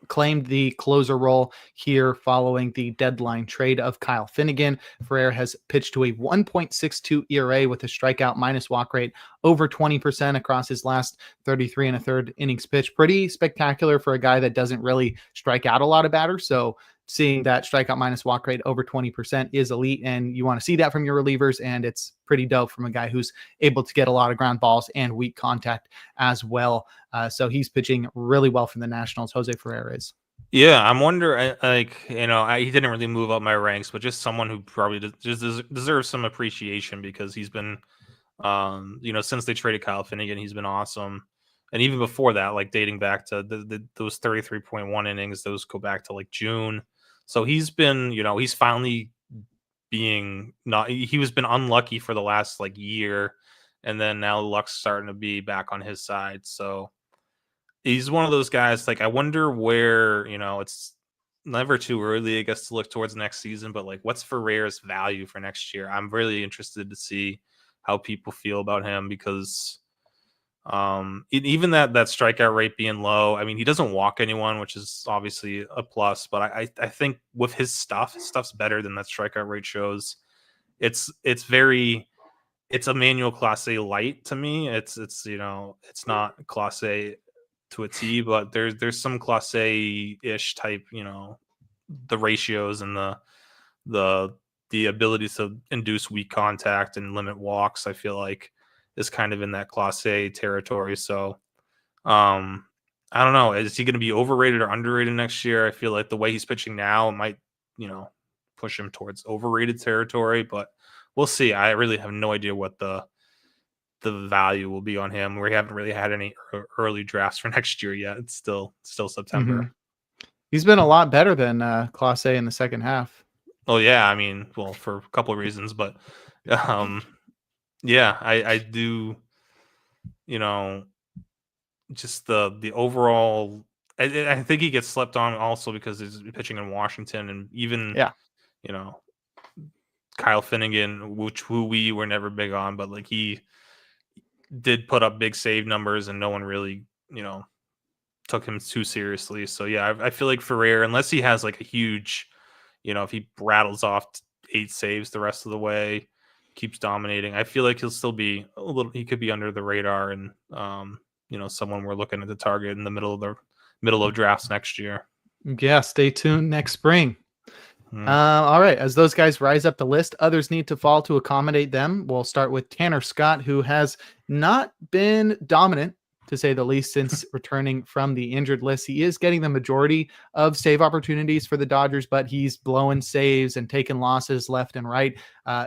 claimed the closer role here following the deadline trade of Kyle Finnegan. Ferrar has pitched to a 1.62 ERA with a strikeout minus walk rate over 20% across his last 33 and a third innings pitched. Pretty spectacular for a guy that doesn't really strike out a lot of batters. So seeing that strikeout minus walk rate over 20% is elite, and you want to see that from your relievers, and it's pretty dope from a guy who's able to get a lot of ground balls and weak contact as well. So he's pitching really well for the Nationals. Jose Ferrar is. Yeah, I'm wondering, he didn't really move up my ranks, but just someone who probably just deserves some appreciation because he's been, since they traded Kyle Finnegan, he's been awesome. And even before that, like dating back to those 33.1 innings, those go back to like June. So he's been, he's finally he was been unlucky for the last like year, and then now luck's starting to be back on his side. So he's one of those guys, like, I wonder where, it's never too early, I guess, to look towards next season, but like, what's Ferrar's value for next year? I'm really interested to see how people feel about him because even that strikeout rate being low, I mean, he doesn't walk anyone, which is obviously a plus, but I think with his stuff's better than that strikeout rate shows. It's a manual Class A light to me. It's not Class A to a T, but there's some Class A-ish type, the ratios and the ability to induce weak contact and limit walks, I feel like is kind of in that Class A territory. So I don't know. Is he going to be overrated or underrated next year? I feel like the way he's pitching now might, push him towards overrated territory, but we'll see. I really have no idea what the value will be on him. We haven't really had any early drafts for next year yet. It's still September. Mm-hmm. He's been a lot better than Class A in the second half. Oh yeah, I mean, well, for a couple of reasons, but yeah, I do, just the overall. I think he gets slept on also because he's pitching in Washington, and even Kyle Finnegan, who we were never big on, but like he did put up big save numbers, and no one really took him too seriously. So yeah, I feel like Ferrar, unless he has like a huge, if he rattles off 8 saves the rest of the way, keeps dominating, I feel like he'll still be he could be under the radar, and someone we're looking at the target in the middle of drafts next year. Yeah, stay tuned next spring. All right. As those guys rise up the list, others need to fall to accommodate them. We'll start with Tanner Scott, who has not been dominant, to say the least, since returning from the injured list. He is getting the majority of save opportunities for the Dodgers, but he's blowing saves and taking losses left and right.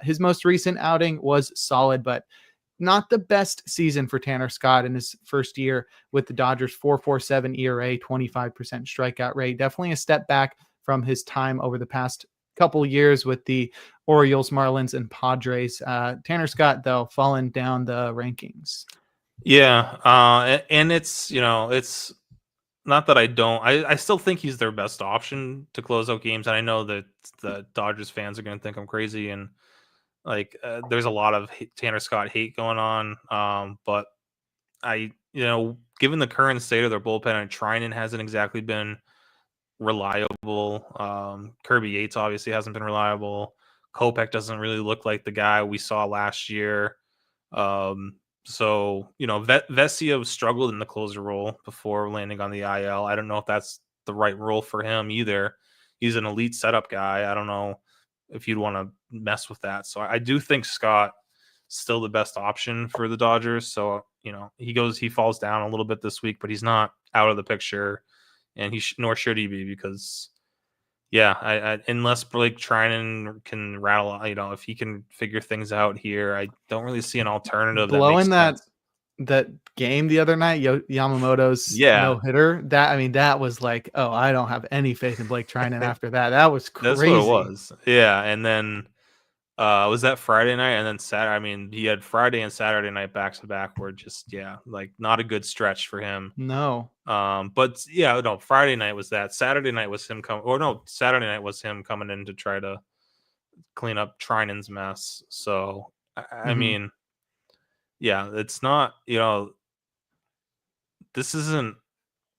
His most recent outing was solid, but not the best season for Tanner Scott in his first year with the Dodgers. 4.47 ERA, 25% strikeout rate. Definitely a step back from his time over the past couple years with the Orioles, Marlins, and Padres. Tanner Scott, though, fallen down the rankings. Yeah, and it's it's not that I still think he's their best option to close out games, and I know that the Dodgers fans are going to think I'm crazy, and like there's a lot of Tanner Scott hate going on, but I given the current state of their bullpen, and Treinen hasn't exactly been reliable. Kirby Yates obviously hasn't been reliable. Kopech doesn't really look like the guy we saw last year. So Vesia struggled in the closer role before landing on the IL. I don't know if that's the right role for him either. He's an elite setup guy. I don't know if you'd want to mess with that. So I do think Scott still the best option for the Dodgers. So he falls down a little bit this week, but he's not out of the picture. And nor should he be, because unless Blake Treinen can rattle, if he can figure things out here, I don't really see an alternative. Blowing that game the other night, Yamamoto's no hitter. That was like, oh, I don't have any faith in Blake Treinen after that. That was crazy. That's what it was. Yeah, and then was that Friday night, and then Saturday. I mean, he had Friday and Saturday night back to back were just like not a good stretch for him. No. But Friday night was that. Saturday night was him Saturday night was him coming in to try to clean up Treinen's mess. So I mean, it's not, this isn't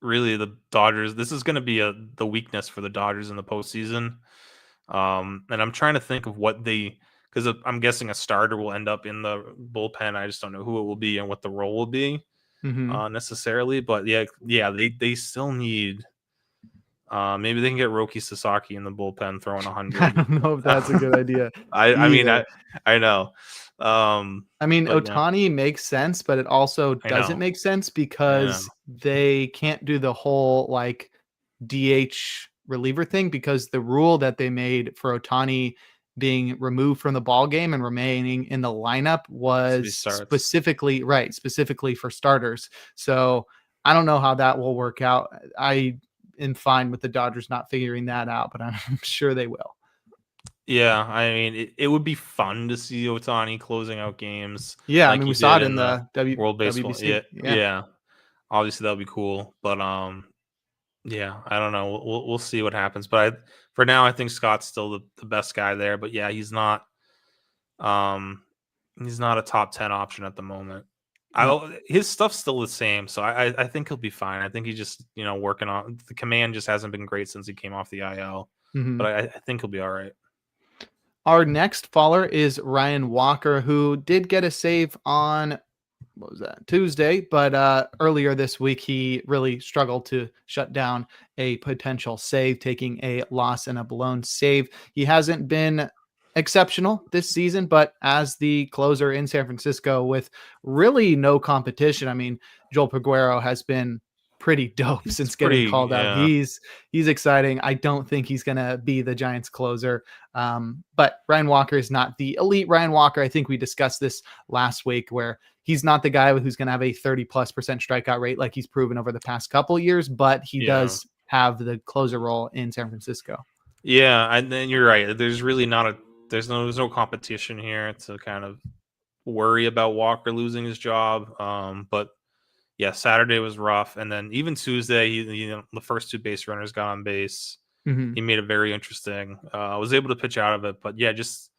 really the Dodgers. This is going to be the weakness for the Dodgers in the postseason. And I'm trying to think of what because I'm guessing a starter will end up in the bullpen. I just don't know who it will be and what the role will be necessarily. But yeah, they still need. Maybe they can get Roki Sasaki in the bullpen throwing 100. I don't know if that's a good idea. I mean, I know. I mean, Ohtani makes sense, but it also doesn't make sense because they can't do the whole like DH reliever thing, because the rule that they made for Ohtani being removed from the ball game and remaining in the lineup was specifically for starters. So I don't know how that will work out. I am fine with the Dodgers not figuring that out, but I'm sure they will. Yeah, I mean, it would be fun to see Ohtani closing out games. Yeah, like I mean, we saw it in the World Baseball. WBC. Yeah. Obviously, that would be cool, but yeah, I don't know. We'll see what happens. But for now, I think Scott's still the best guy there. But yeah, he's not a top 10 option at the moment. No. His stuff's still the same, so I think he'll be fine. I think he's just working on the command. Just hasn't been great since he came off the IL, but I think he'll be all right. Our next faller is Ryan Walker, who did get a save on, what was that, Tuesday, but earlier this week he really struggled to shut down a potential save, taking a loss and a blown save. He hasn't been exceptional this season, but as the closer in San Francisco with really no competition, I mean, Joel Peguero has been pretty dope since getting called out. He's exciting. I don't think he's gonna be the Giants closer, but Ryan Walker is not the elite Ryan Walker. I think we discussed this last week, where he's not the guy who's gonna have a 30+% strikeout rate like he's proven over the past couple of years, but he does have the closer role in San Francisco. Yeah, and then you're right. There's really there's no competition here to kind of worry about Walker losing his job. But yeah, Saturday was rough, and then even Tuesday, the first two base runners got on base. He made it very interesting. Was able to pitch out of it, but yeah, just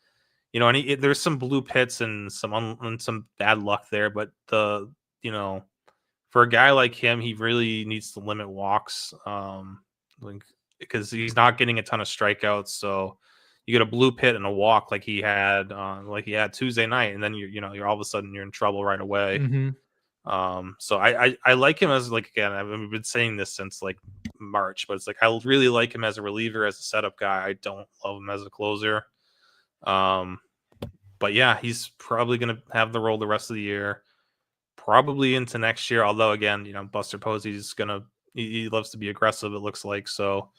and there's some blue pits and some bad luck there. But for a guy like him, he really needs to limit walks, because he's not getting a ton of strikeouts. So you get a blue pit and a walk like he had Tuesday night, and then you're all of a sudden you're in trouble right away. So I like him as, like, again, I've been saying this since like March, but it's like I really like him as a reliever, as a setup guy. I don't love him as a closer. But yeah, he's probably gonna have the role the rest of the year, probably into next year. Although again, Buster Posey's he loves to be aggressive, it looks like, so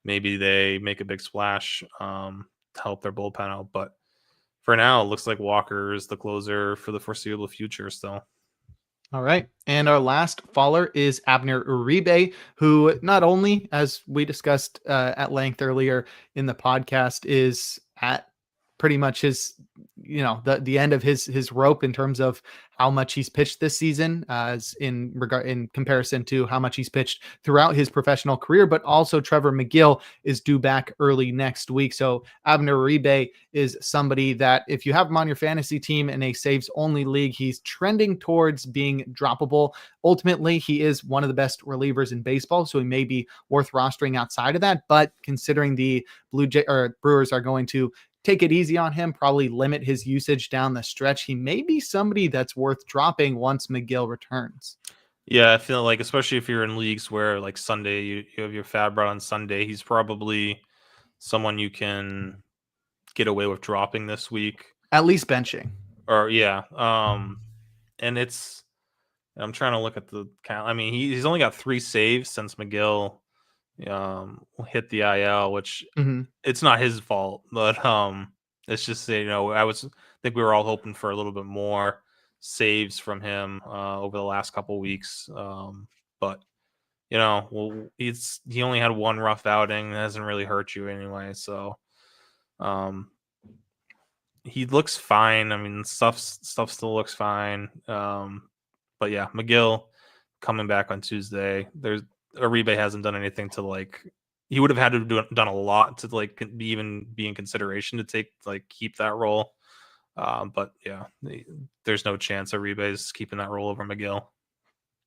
maybe they make a big splash to help their bullpen out. But for now, it looks like Walker is the closer for the foreseeable future still. All right. And our last faller is Abner Uribe, who not only, as we discussed at length earlier in the podcast, is at pretty much his, the end of his rope in terms of how much he's pitched this season, as in comparison to how much he's pitched throughout his professional career. But also Trevor McGill is due back early next week. So Abner Uribe is somebody that if you have him on your fantasy team in a saves only league, he's trending towards being droppable. Ultimately, he is one of the best relievers in baseball, so he may be worth rostering outside of that. But considering the Brewers are going to take it easy on him, probably limit his usage down the stretch, he may be somebody that's worth dropping once McGill returns. Yeah, I feel like, especially if you're in leagues where like Sunday, you have your Fab run on Sunday, he's probably someone you can get away with dropping this week. At least benching. Or yeah. And I'm trying to look at the count. I mean, he's only got 3 saves since McGill hit the IL, which it's not his fault, but it's just, I think we were all hoping for a little bit more saves from him over the last couple of weeks, but he only had one rough outing. That hasn't really hurt you anyway, so he looks fine. I mean, stuff still looks fine, but yeah, McGill coming back on Tuesday. Uribe hasn't done anything to he would have had to have done a lot to even be in consideration to keep that role. But yeah, there's no chance Uribe is keeping that role over McGill.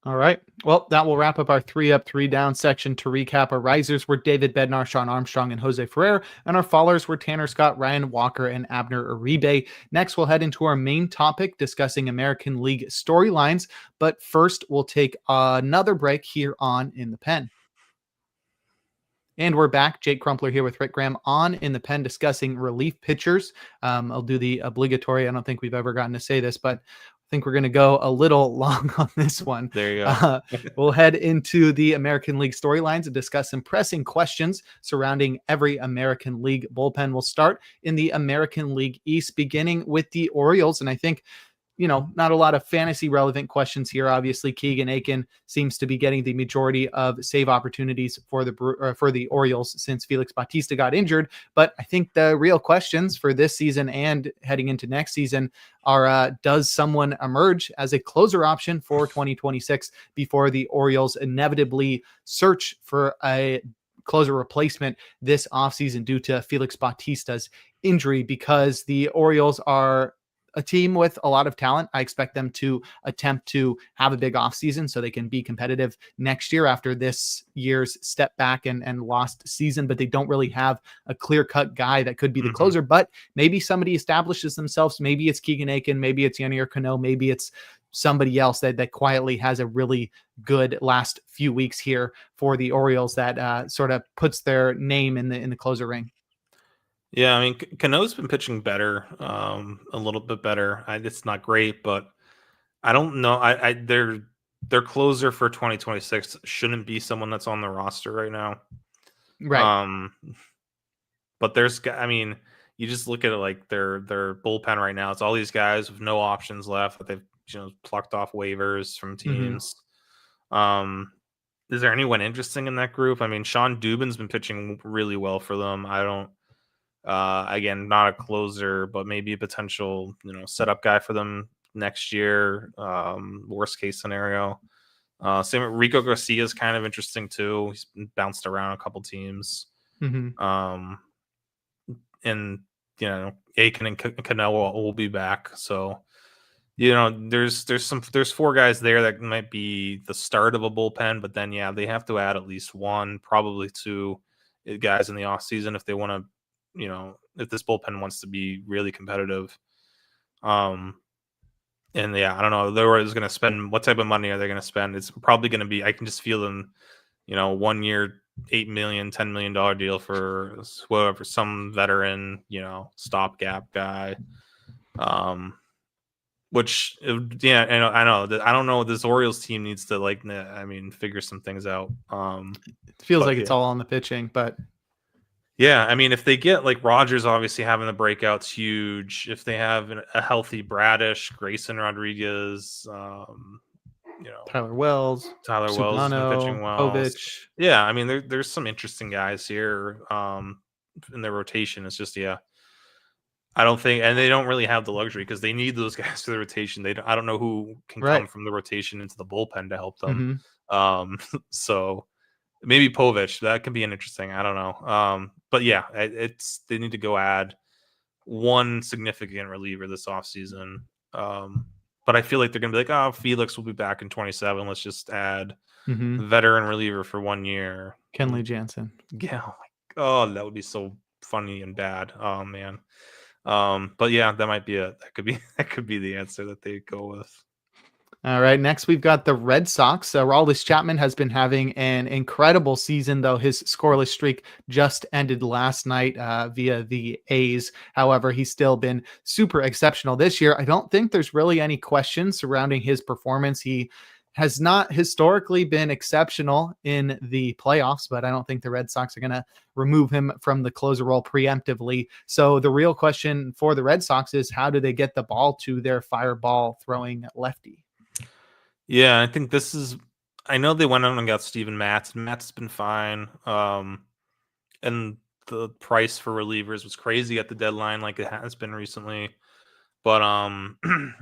All right. Well, that will wrap up our 3 up, 3 down section. To recap, our risers were David Bednar, Shawn Armstrong, and Jose Ferrar, and our fallers were Tanner Scott, Ryan Walker, and Abner Uribe. Next, we'll head into our main topic, discussing American League storylines. But first, we'll take another break here on In the Pen. And we're back. Jake Crumpler here with Rick Graham on In the Pen, discussing relief pitchers. I'll do the obligatory. I don't think we've ever gotten to say this, but I think we're going to go a little long on this one. There you go. We'll head into the American League storylines and discuss some pressing questions surrounding every American League bullpen. We'll start in the American League East, beginning with the Orioles. And I think, not a lot of fantasy relevant questions here. Obviously, Keegan Akin seems to be getting the majority of save opportunities for the Orioles since Felix Bautista got injured. But I think the real questions for this season and heading into next season are, does someone emerge as a closer option for 2026 before the Orioles inevitably search for a closer replacement this offseason due to Felix Bautista's injury? Because the Orioles are a team with a lot of talent. I expect them to attempt to have a big offseason so they can be competitive next year after this year's step back and lost season, but they don't really have a clear-cut guy that could be the closer. But maybe somebody establishes themselves. Maybe it's Keegan Akin, maybe it's Yanier Cano, maybe it's somebody else that quietly has a really good last few weeks here for the Orioles that sort of puts their name in the closer ring. Yeah, I mean, Cano's been pitching better, a little bit better. It's not great, but I don't know. Their closer for 2026 shouldn't be someone that's on the roster right now. Right. But you just look at it like their bullpen right now. It's all these guys with no options left that they've plucked off waivers from teams. Is there anyone interesting in that group? I mean, Sean Dubin's been pitching really well for them. I don't. Again, not a closer, but maybe a potential, setup guy for them next year. Worst case scenario. Same with Rico Garcia is kind of interesting too. He's been bounced around a couple teams. And Akin and Cano will be back. So, there's 4 guys there that might be the start of a bullpen, but then they have to add at least 1, probably 2 guys in the off season if they want to. If this bullpen wants to be really competitive. I don't know. They're going to spend, what type of money are they going to spend? It's probably going to be, I can just feel them, 1 year, $8 million, $10 million deal for whoever, some veteran, stopgap guy. Which, I know. I don't know. This Orioles team needs to figure some things out. It feels like it's all on the pitching, but. Yeah, I mean, if they get Rogers, obviously having the breakout's huge. If they have a healthy Bradish, Grayson Rodriguez, Tyler Wells has been pitching well. Povich. Yeah, I mean, there's some interesting guys here in their rotation. It's just I don't think, and they don't really have the luxury because they need those guys for the rotation. I don't know who can come from the rotation into the bullpen to help them. So. Maybe Povich, that could be an interesting. I don't know. But yeah, they need to go add 1 significant reliever this offseason. But I feel like they're gonna be like, Felix will be back in 27. Let's just add veteran reliever for 1 year. Kenley Jansen. Yeah. Oh, that would be so funny and bad. Oh man. But yeah, that could be the answer that they go with. All right, next we've got the Red Sox. Aroldis Chapman has been having an incredible season, though his scoreless streak just ended last night via the A's. However, he's still been super exceptional this year. I don't think there's really any question surrounding his performance. He has not historically been exceptional in the playoffs, but I don't think the Red Sox are going to remove him from the closer role preemptively. So the real question for the Red Sox is, how do they get the ball to their fireball throwing lefty? Yeah, I think I know they went out and got Steven Matz. Matz has been fine. And the price for relievers was crazy at the deadline like it has been recently. But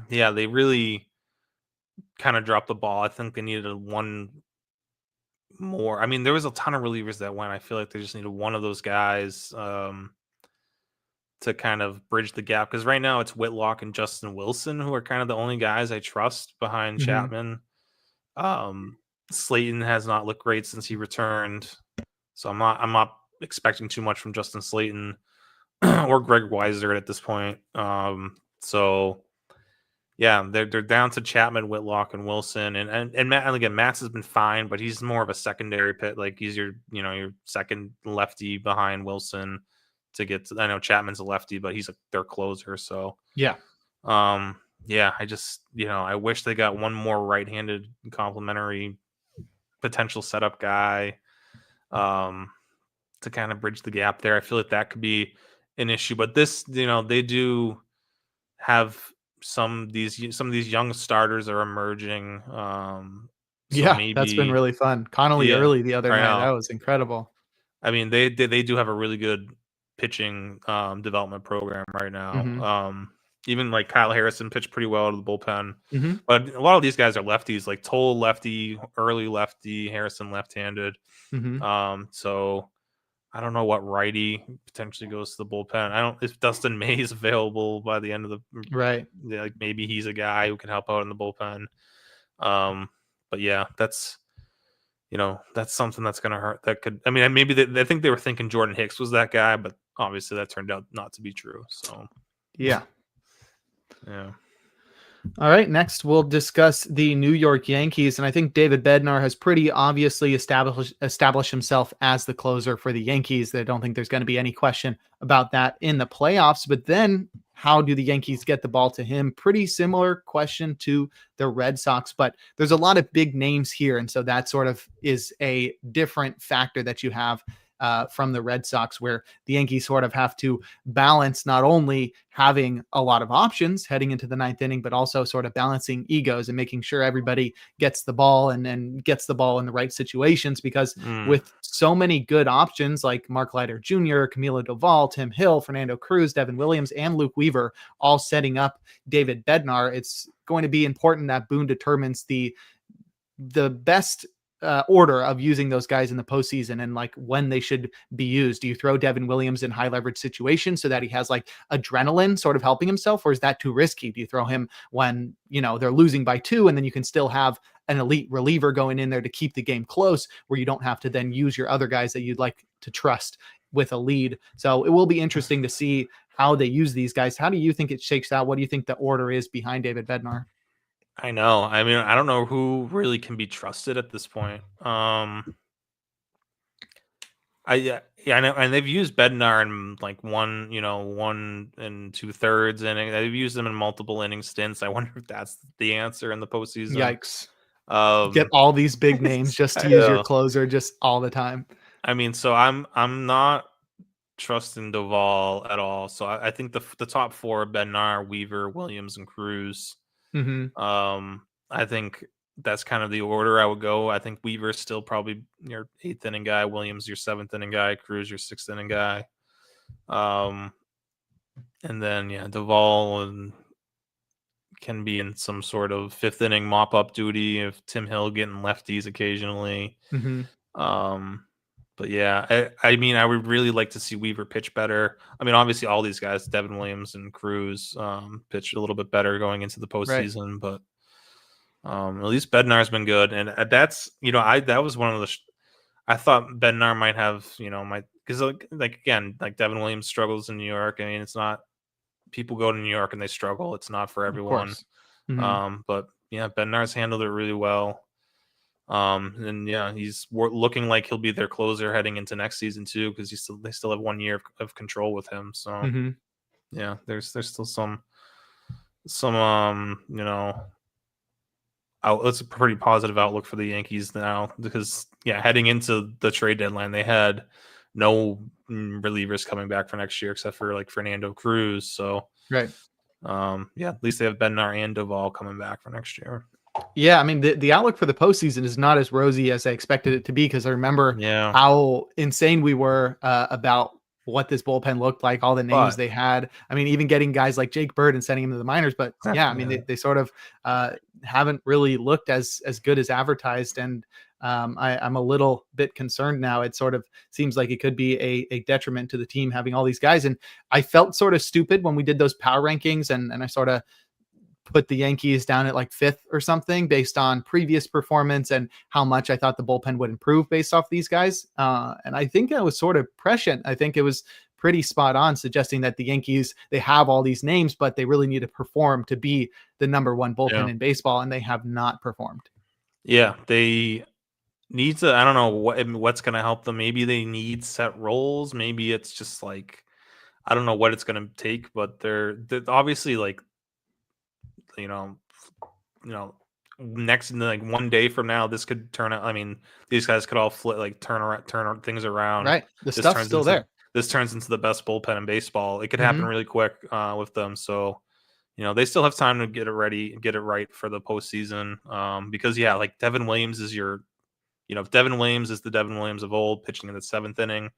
yeah, they really kind of dropped the ball. I think they needed 1 more. I mean, there was a ton of relievers that went. I feel like they just needed 1 of those guys to kind of bridge the gap, because right now it's Whitlock and Justin Wilson who are kind of the only guys I trust behind Chapman. Slayton has not looked great since he returned, so I'm not expecting too much from Justin Slayton or Greg Weiser at this point. So yeah, they're down to Chapman, Whitlock, and Wilson, and Matt. And again, Matz has been fine, but he's more of a secondary pit. Like he's your second lefty behind Wilson to get to. I know Chapman's a lefty, but he's their closer. So yeah, I just I wish they got one more right-handed complementary potential setup guy, to kind of bridge the gap there. I feel like that could be an issue, but this they do have some of these young starters are emerging. So maybe that's been really fun. Connolly early the other night, that was incredible. I mean, they do have a really good pitching development program right now. Mm-hmm. Even like Kyle Harrison pitched pretty well out of the bullpen, mm-hmm. but a lot of these guys are lefties. Like Toll lefty, early lefty, Harrison left-handed. Mm-hmm. So I don't know what righty potentially goes to the bullpen. I don't if Dustin May is available by the end of the right. Yeah, like maybe he's a guy who can help out in the bullpen. But yeah, that's something that's gonna hurt. That could maybe I think they were thinking Jordan Hicks was that guy, but obviously that turned out not to be true. So yeah. Yeah. All right, next we'll discuss the New York Yankees, and I think David Bednar has pretty obviously established himself as the closer for the Yankees. I don't think there's going to be any question about that in the playoffs, but then how do the Yankees get the ball to him? Pretty similar question to the Red Sox, but there's a lot of big names here, and so that sort of is a different factor that you have from the Red Sox, where the Yankees sort of have to balance not only having a lot of options heading into the ninth inning, but also sort of balancing egos and making sure everybody gets the ball and gets the ball in the right situations. Because with so many good options like Mark Leiter Jr., Camilo Doval, Tim Hill, Fernando Cruz, Devin Williams, and Luke Weaver all setting up David Bednar, it's going to be important that Boone determines the best order of using those guys in the postseason and like when they should be used. Do you throw Devin Williams in high leverage situations so that he has like adrenaline sort of helping himself, or is that too risky? Do you throw him when they're losing by 2 and then you can still have an elite reliever going in there to keep the game close, where you don't have to then use your other guys that you'd like to trust with a lead? So it will be interesting to see how they use these guys. How do you think it shakes out? What do you think the order is behind David Bednar? I know. I mean, I don't know who really can be trusted at this point. I know, and they've used Bednar in like 1 2/3 inning. They've used them in multiple inning stints. I wonder if that's the answer in the postseason. Yikes! Get all these big names just to use your closer just all the time. I mean, so I'm not trusting Doval at all. So I think the top 4: Bednar, Weaver, Williams, and Cruz. Mm-hmm. I think that's kind of the order I would go. I think Weaver's still probably your 8th inning guy, Williams your 7th inning guy, Cruz your 6th inning guy. And then Doval can be in some sort of 5th inning mop up duty if Tim Hill getting lefties occasionally. Mm-hmm. But yeah, I mean, I would really like to see Weaver pitch better. I mean, obviously all these guys, Devin Williams and Cruz, pitched a little bit better going into the postseason, but at least Bednar's been good. And that's, that was one of the, I thought Bednar might have, because again, like Devin Williams struggles in New York. I mean, it's not, people go to New York and they struggle. It's not for everyone. Mm-hmm. But yeah, Bednar's handled it really well. And he's looking like he'll be their closer heading into next season too, because they still have 1 year of control with him. So mm-hmm. yeah, there's still some it's a pretty positive outlook for the Yankees now, because heading into the trade deadline they had no relievers coming back for next year except for like Fernando Cruz. So right. At least they have Bednar and Doval coming back for next year. Yeah, I mean, the outlook for the postseason is not as rosy as I expected it to be, because I remember how insane we were about what this bullpen looked like, all the names they had. I mean, even getting guys like Jake Bird and sending him to the minors. But I mean, they sort of haven't really looked as good as advertised. And I'm a little bit concerned now. It sort of seems like it could be a detriment to the team having all these guys. And I felt sort of stupid when we did those power rankings, and I sort of put the Yankees down at like 5th or something based on previous performance and how much I thought the bullpen would improve based off these guys. And I think that was sort of prescient. I think it was pretty spot on, suggesting that the Yankees, they have all these names, but they really need to perform to be the number one bullpen in baseball, and they have not performed. Yeah, they need to. I don't know what's going to help them. Maybe they need set roles. Maybe it's just like, I don't know what it's going to take, but they're obviously like, you know, next, like one day from now, this could turn out. I mean, these guys could all flip, like turn things around. Right, the stuff's still there. This turns into the best bullpen in baseball. It could happen really quick with them. So, they still have time to get it ready and get it right for the postseason. Because like Devin Williams is if Devin Williams is the Devin Williams of old, pitching in the 7th inning.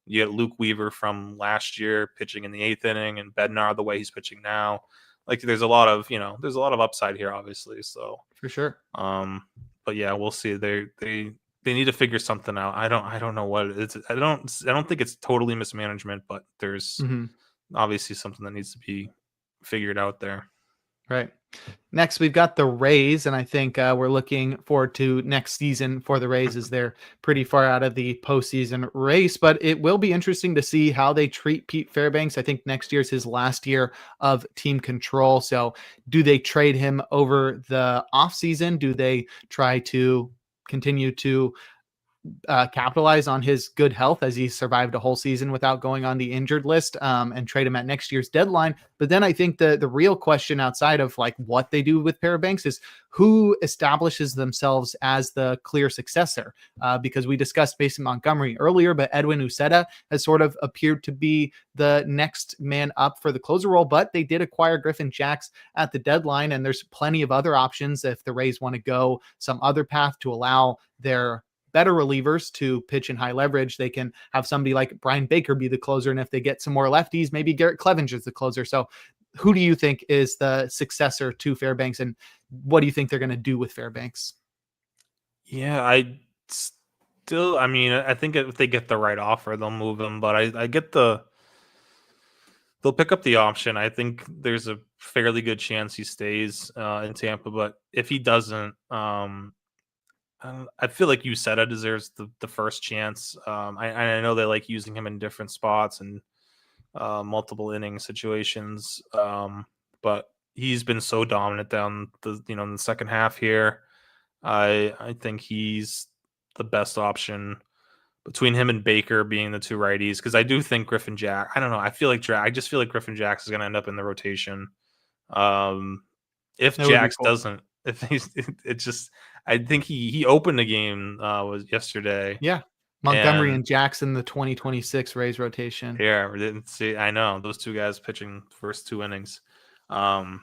You get Luke Weaver from last year pitching in the 8th inning, and Bednar the way he's pitching now. Like there's a lot of upside here, obviously. So for sure. But yeah, we'll see. They need to figure something out. I don't know what it is. I don't think it's totally mismanagement, but there's obviously something that needs to be figured out there. Right. Next, we've got the Rays, and I think we're looking forward to next season for the Rays, as they're pretty far out of the postseason race. But it will be interesting to see how they treat Pete Fairbanks. I think next year's his last year of team control. So do they trade him over the offseason? Do they try to continue to capitalize on his good health as he survived a whole season without going on the injured list, and trade him at next year's deadline? But then I think the real question outside of like what they do with Fairbanks is who establishes themselves as the clear successor, because we discussed Mason Montgomery earlier, but Edwin Uceta has sort of appeared to be the next man up for the closer role. But they did acquire Griffin Jax at the deadline, and there's plenty of other options if the Rays want to go some other path to allow their better relievers to pitch in high leverage. They can have somebody like Brian Baker be the closer, and if they get some more lefties, maybe Garrett Clevenger is the closer. So who do you think is the successor to Fairbanks, and what do you think they're going to do with Fairbanks? Yeah, I think if they get the right offer, they'll move him, but I get they'll pick up the option. I think there's a fairly good chance he stays in Tampa, but if he doesn't, I feel like Uceta deserves the first chance. I know they like using him in different spots and multiple inning situations, but he's been so dominant down in the second half here. I think he's the best option between him and Baker being the two righties, because I do think Griffin Jax. I don't know. I just feel like Griffin Jax is going to end up in the rotation. If Jax doesn't. I think he opened the game was yesterday. Yeah, Montgomery and Jackson, the 2026 Rays rotation. Yeah, we didn't see. I know those two guys pitching first 2 innings, and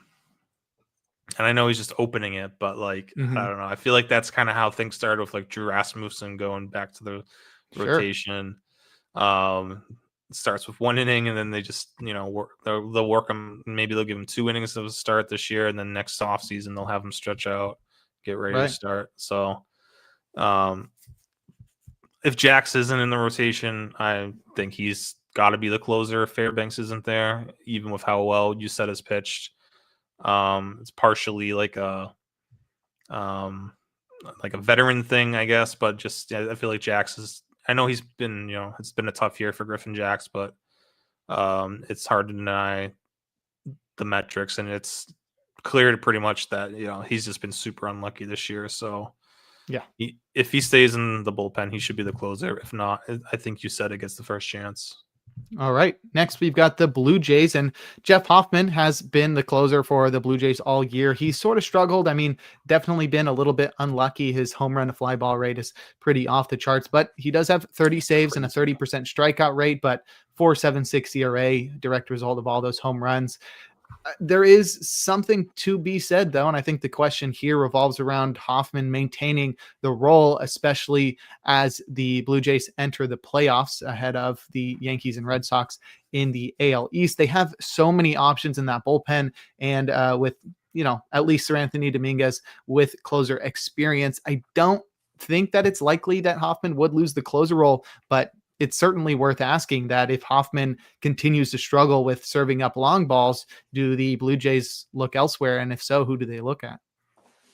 I know he's just opening it, but like I don't know. I feel like that's kind of how things started with like Drew Rasmussen going back to the rotation. It starts with 1 inning, and then they just they'll work him. Maybe they'll give him 2 innings of a start this year, and then next offseason they'll have him stretch out, get ready to start. So if Jax isn't in the rotation, I think he's got to be the closer if Fairbanks isn't there, even with how well Uceta's pitched. It's partially like a veteran thing, I guess, but just I feel like Jax is. I know he's been, it's been a tough year for Griffin Jax, but it's hard to deny the metrics, and it's clear pretty much that he's just been super unlucky this year. So yeah, if he stays in the bullpen, he should be the closer. If not, I think Uceta gets the first chance. All right. Next, we've got the Blue Jays, and Jeff Hoffman has been the closer for the Blue Jays all year. He's sort of struggled. I mean, definitely been a little bit unlucky. His home run to fly ball rate is pretty off the charts, but he does have 30 saves and a 30% strikeout rate, but 4.76 ERA, direct result of all those home runs. There is something to be said, though, and I think the question here revolves around Hoffman maintaining the role, especially as the Blue Jays enter the playoffs ahead of the Yankees and Red Sox in the AL East. They have so many options in that bullpen, and with at least Sir Anthony Dominguez with closer experience, I don't think that it's likely that Hoffman would lose the closer role, but it's certainly worth asking that if Hoffman continues to struggle with serving up long balls, do the Blue Jays look elsewhere? And if so, who do they look at?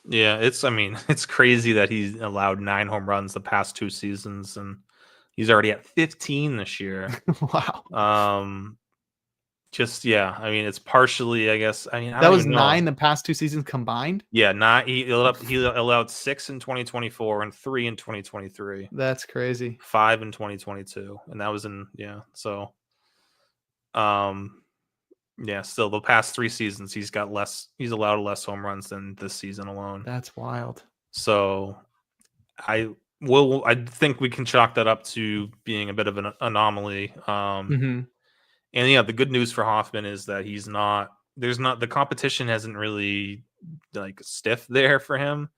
Yeah, it's crazy that he's allowed 9 home runs the past 2 seasons, and he's already at 15 this year. Wow. It's partially, I guess. I That don't was even know. 9 the past 2 seasons combined? Yeah, he allowed 6 in 2024 and 3 in 2023. That's crazy. 5 in 2022, and that was so still the past 3 seasons he's allowed less home runs than this season alone. That's wild. So I think we can chalk that up to being a bit of an anomaly. And the good news for Hoffman is that the competition hasn't really like stiff there for him.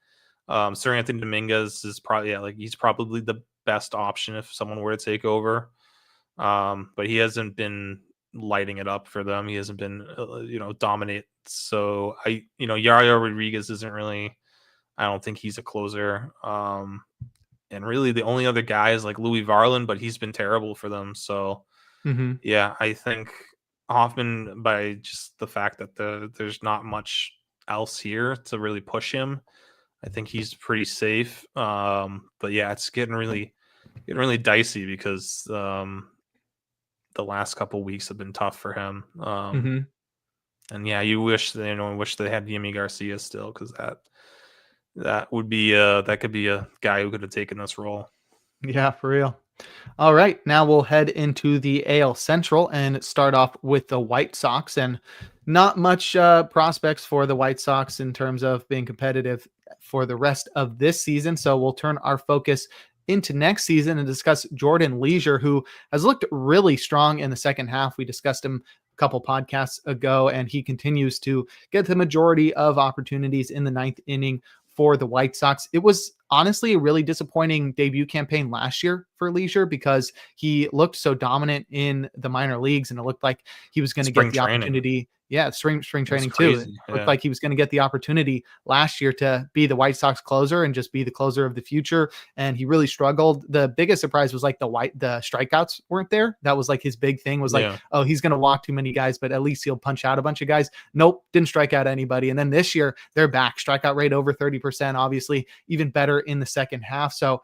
Sir Anthony Dominguez is probably he's probably the best option if someone were to take over. But he hasn't been lighting it up for them. He hasn't been dominate. So Yariel Rodriguez isn't really, I don't think he's a closer. And really the only other guy is like Louis Varland, but he's been terrible for them. So yeah, I think Hoffman, by just the fact that there's not much else here to really push him, I think he's pretty safe. But yeah, it's getting really dicey because the last couple weeks have been tough for him. And yeah, you wish they had Yimi Garcia still, because that would be that could be a guy who could have taken this role. Yeah, for real. All right, now we'll head into the AL Central and start off with the White Sox, and not much prospects for the White Sox in terms of being competitive for the rest of this season. So we'll turn our focus into next season and discuss Jordan Leisure, who has looked really strong in the second half. We discussed him a couple podcasts ago, and he continues to get the majority of opportunities in the 9th inning for the White Sox. It was honestly a really disappointing debut campaign last year for Leisure because he looked so dominant in the minor leagues, and it looked like he was going to get the opportunity. Yeah, spring training too. It looked like he was going to get the opportunity last year to be the White Sox closer and just be the closer of the future. And he really struggled. The biggest surprise was like the strikeouts weren't there. That was like his big thing was oh, he's going to walk too many guys, but at least he'll punch out a bunch of guys. Nope, didn't strike out anybody. And then this year they're back, strikeout rate over 30%, obviously even better in the second half. So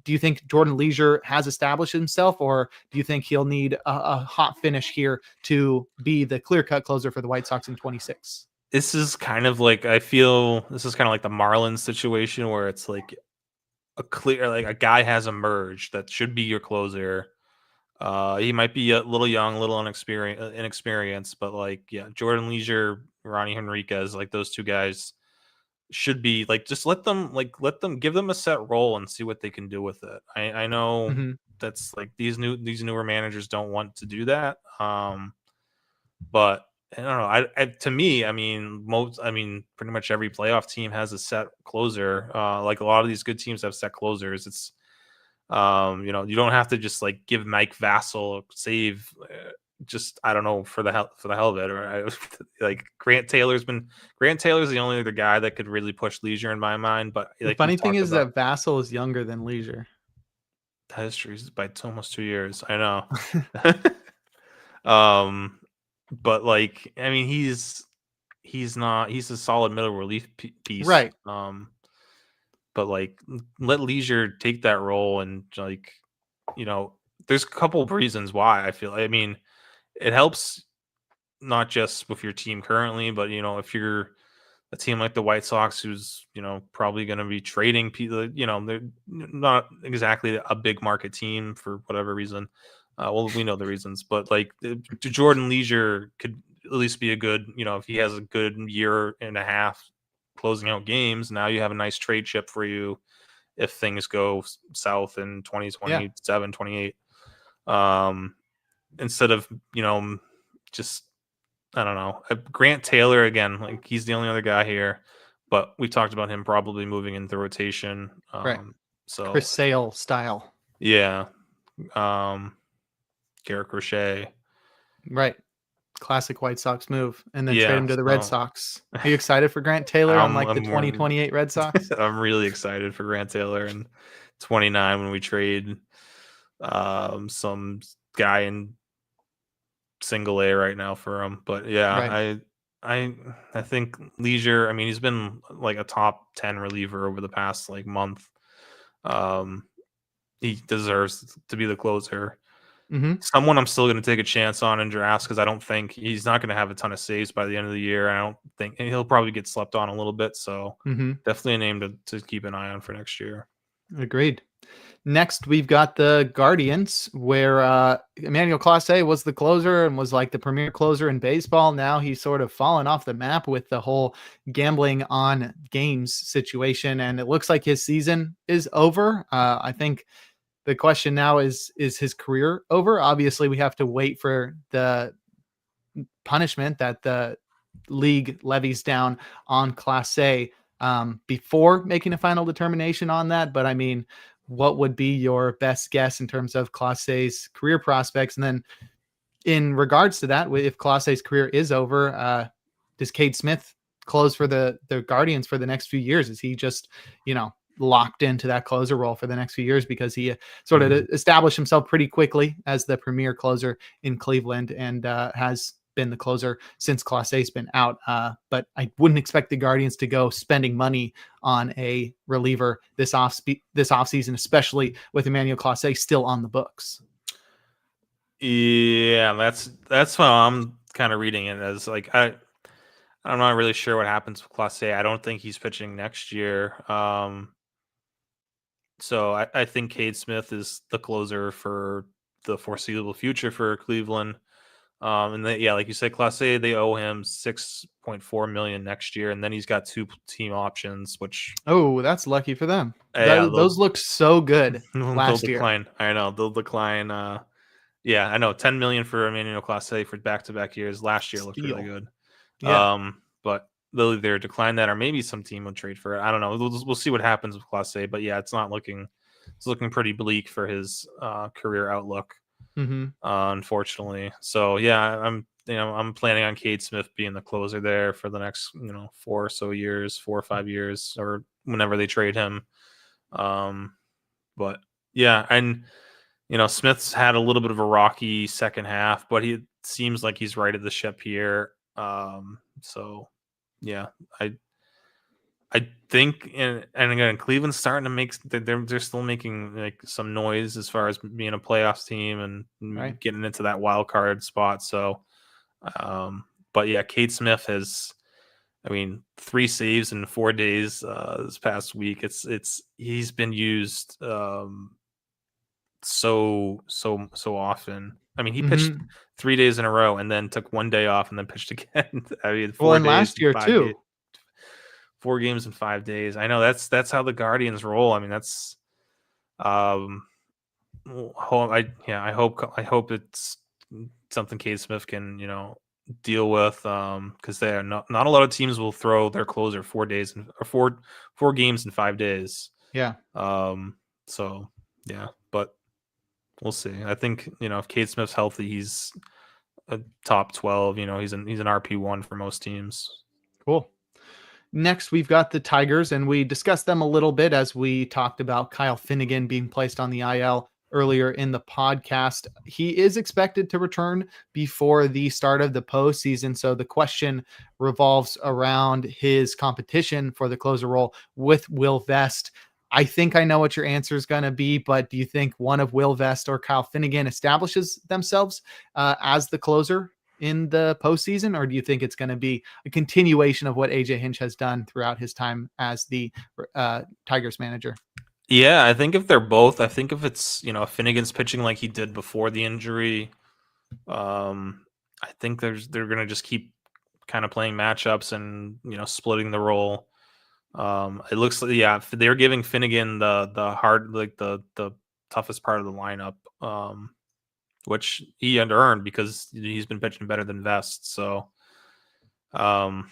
do you think Jordan Leisure has established himself, or do you think he'll need a hot finish here to be the clear-cut closer for the White Sox in 26? This is kind of like, I feel this is kind of like the Marlins situation where it's like a guy has emerged that should be your closer. He might be a little young, a little inexperienced, but Jordan Leisure, Ronnie Henriquez, like those two guys should be just let them give them a set role and see what they can do with it. I know that's like these newer managers don't want to do that. But I don't know. To me, pretty much every playoff team has a set closer. Like a lot of these good teams have set closers. It's you don't have to just give Mike Vassell a save. Just I don't know, for the hell of it, or Grant Taylor's the only other guy that could really push Leisure in my mind. But the funny thing is that Vassell is younger than Leisure. That is true. He's by almost 2 years. I know. But he's a solid middle relief piece, right? But let Leisure take that role, and there's a couple of reasons why I feel. It helps not just with your team currently, but if you're a team like the White Sox, who's probably going to be trading people, they're not exactly a big market team for whatever reason. Well, we know the reasons, but Jordan Leisure could at least be a good, if he has a good year and a half closing out games, now you have a nice trade chip for you if things go south in 2027, 28. Instead of, just, I don't know, Grant Taylor, again, he's the only other guy here, but we talked about him probably moving into rotation. Right. So Chris Sale style. Yeah. Garrett Crochet. Right. Classic White Sox move, and then trade him to the Red Sox. Are you excited for Grant Taylor on the 2028 Red Sox? I'm really excited for Grant Taylor in 29 when we trade some guy in single A right now for him. But yeah, Right. I think Leisure, I mean, he's been like a top 10 reliever over the past like month. He deserves to be the closer. Mm-hmm. Someone I'm still going to take a chance on in drafts because I don't think he's not going to have a ton of saves by the end of the year. I don't think, and he'll probably get slept on a little bit. So Mm-hmm. definitely a name to keep an eye on for next year. Agreed. Next, we've got the Guardians, where Emmanuel Clase was the closer and was like the premier closer in baseball. Now he's sort of fallen off the map with the whole gambling on games situation, and it looks like his season is over. I think the question now is his career over? Obviously, we have to wait for the punishment that the league levies down on Class A before making a final determination on that. But I mean, what would be your best guess in terms of Class A's career prospects? And then in regards to that, if Class A's career is over, does Cade Smith close for the Guardians for the next few years? Is he just, locked into that closer role for the next few years because he sort of established himself pretty quickly as the premier closer in Cleveland and has been the closer since Class A's been out. But I wouldn't expect the Guardians to go spending money on a reliever this offseason, especially with Emmanuel Clase still on the books. Yeah, that's how I'm kind of reading it as like I'm not really sure what happens with Class A. I don't think he's pitching next year. So I think Cade Smith is the closer for the foreseeable future for Cleveland. And like you said, Class A, they owe him $6.4 million next year, and then he's got 2 team options, which that's lucky for them. yeah, Those looked so good they'll last year. decline. I know they'll decline. Yeah, I know $10 million for Emmanuel Class A for back-to-back years. Last year looked really good. Yeah. But they'll either decline that or maybe some team will trade for it. I don't know. We'll see what happens with Class A, but yeah, it's looking pretty bleak for his career outlook. Unfortunately. So yeah, I'm planning on Cade Smith being the closer there for the next 4 or 5 years, or whenever they trade him. But yeah, and Smith's had a little bit of a rocky second half, but he seems like he's righted the ship here. So yeah, I think, and again, Cleveland's starting to make they're still making like some noise as far as being a playoffs team and getting into that wild card spot. So, but yeah, Cade Smith has, 3 saves in 4 days this past week. He's been used so often. He pitched 3 days in a row and then took 1 day off and then pitched again. 4 days, last year 5 too. days. 4 games in 5 days. I know that's how the Guardians roll. That's I hope it's something Cade Smith can deal with, because they are not a lot of teams will throw their closer 4 days or 4 games in 5 days. Yeah. So yeah, but we'll see. I think if Cade Smith's healthy, he's a top 12. He's an RP1 for most teams. Cool. Next, we've got the Tigers, and we discussed them a little bit as we talked about Kyle Finnegan being placed on the IL earlier in the podcast. He is expected to return before the start of the postseason. So the question revolves around his competition for the closer role with Will Vest. I think I know what your answer is going to be, but do you think one of Will Vest or Kyle Finnegan establishes themselves as the closer in the postseason, or do you think it's going to be a continuation of what AJ Hinch has done throughout his time as the Tigers manager? Yeah, I think if they're both, I think if it's if Finnegan's pitching like he did before the injury, I think they're going to just keep kind of playing matchups and splitting the role. It looks like they're giving Finnegan the hard, like the toughest part of the lineup, which he had earned because he's been pitching better than Vest. So, yeah,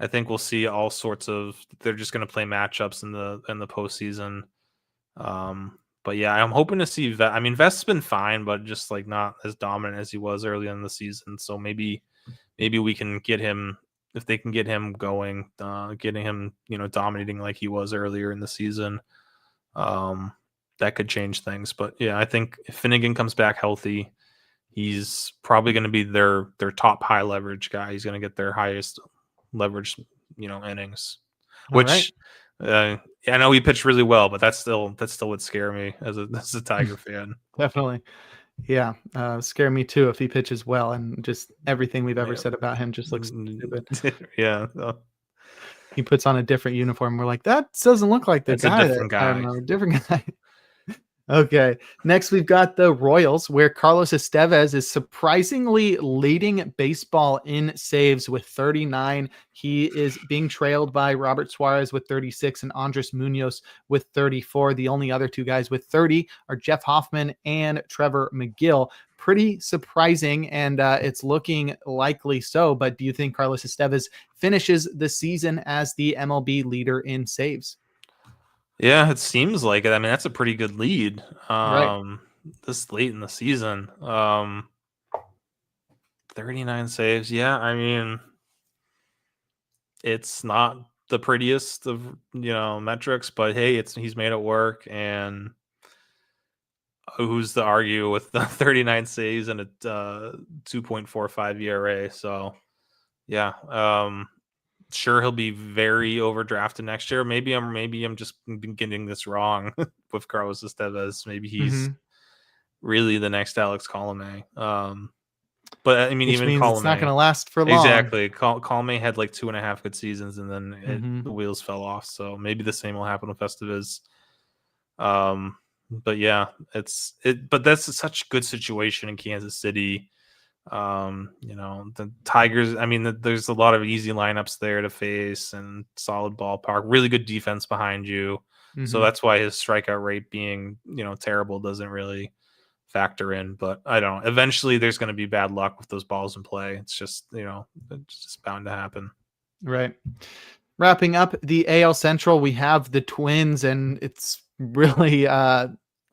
I think we'll see all sorts of. They're just going to play matchups in the postseason. But yeah, I'm hoping to see Vest. Vest's been fine, but just like not as dominant as he was early in the season. So maybe we can get him, if they can get him going, getting him dominating like he was earlier in the season. that could change things. But yeah, I think if Finnegan comes back healthy, he's probably going to be their top high leverage guy. He's going to get their highest leverage, innings. Which I know he pitched really well, but that's still would scare me as a Tiger fan. Definitely. Yeah, scare me too if he pitches well, and just everything we've ever said about him just looks stupid. Yeah. He puts on a different uniform. We're like, that doesn't look like the guy. Different guy. I don't know, different guy. Okay. Next, we've got the Royals, where Carlos Estevez is surprisingly leading baseball in saves with 39. He is being trailed by Robert Suarez with 36 and Andres Munoz with 34. The only other two guys with 30 are Jeff Hoffman and Trevor McGill. Pretty surprising, and it's looking likely so. But do you think Carlos Estevez finishes the season as the MLB leader in saves? Yeah, it seems like it. I mean, that's a pretty good lead. Right. This late in the season. 39 saves. Yeah, I mean, it's not the prettiest of metrics, but hey, he's made it work. And who's to argue with the 39 saves and a 2.45 ERA? So yeah, sure, he'll be very overdrafted next year. Maybe I'm just getting this wrong with Carlos Estevez. Maybe he's really the next Alex Colomé. But I mean, which even means Colomé, it's not going to last for long. Exactly. Colomé had like 2.5 good seasons, and then the wheels fell off. So maybe the same will happen with Estevez. But yeah, but that's such a good situation in Kansas City. The Tigers, I mean, there's a lot of easy lineups there to face and solid ballpark, really good defense behind you. So that's why his strikeout rate being, terrible doesn't really factor in. But I don't know. Eventually there's going to be bad luck with those balls in play. It's just, it's just bound to happen. Right. Wrapping up the AL Central, we have the Twins, and it's really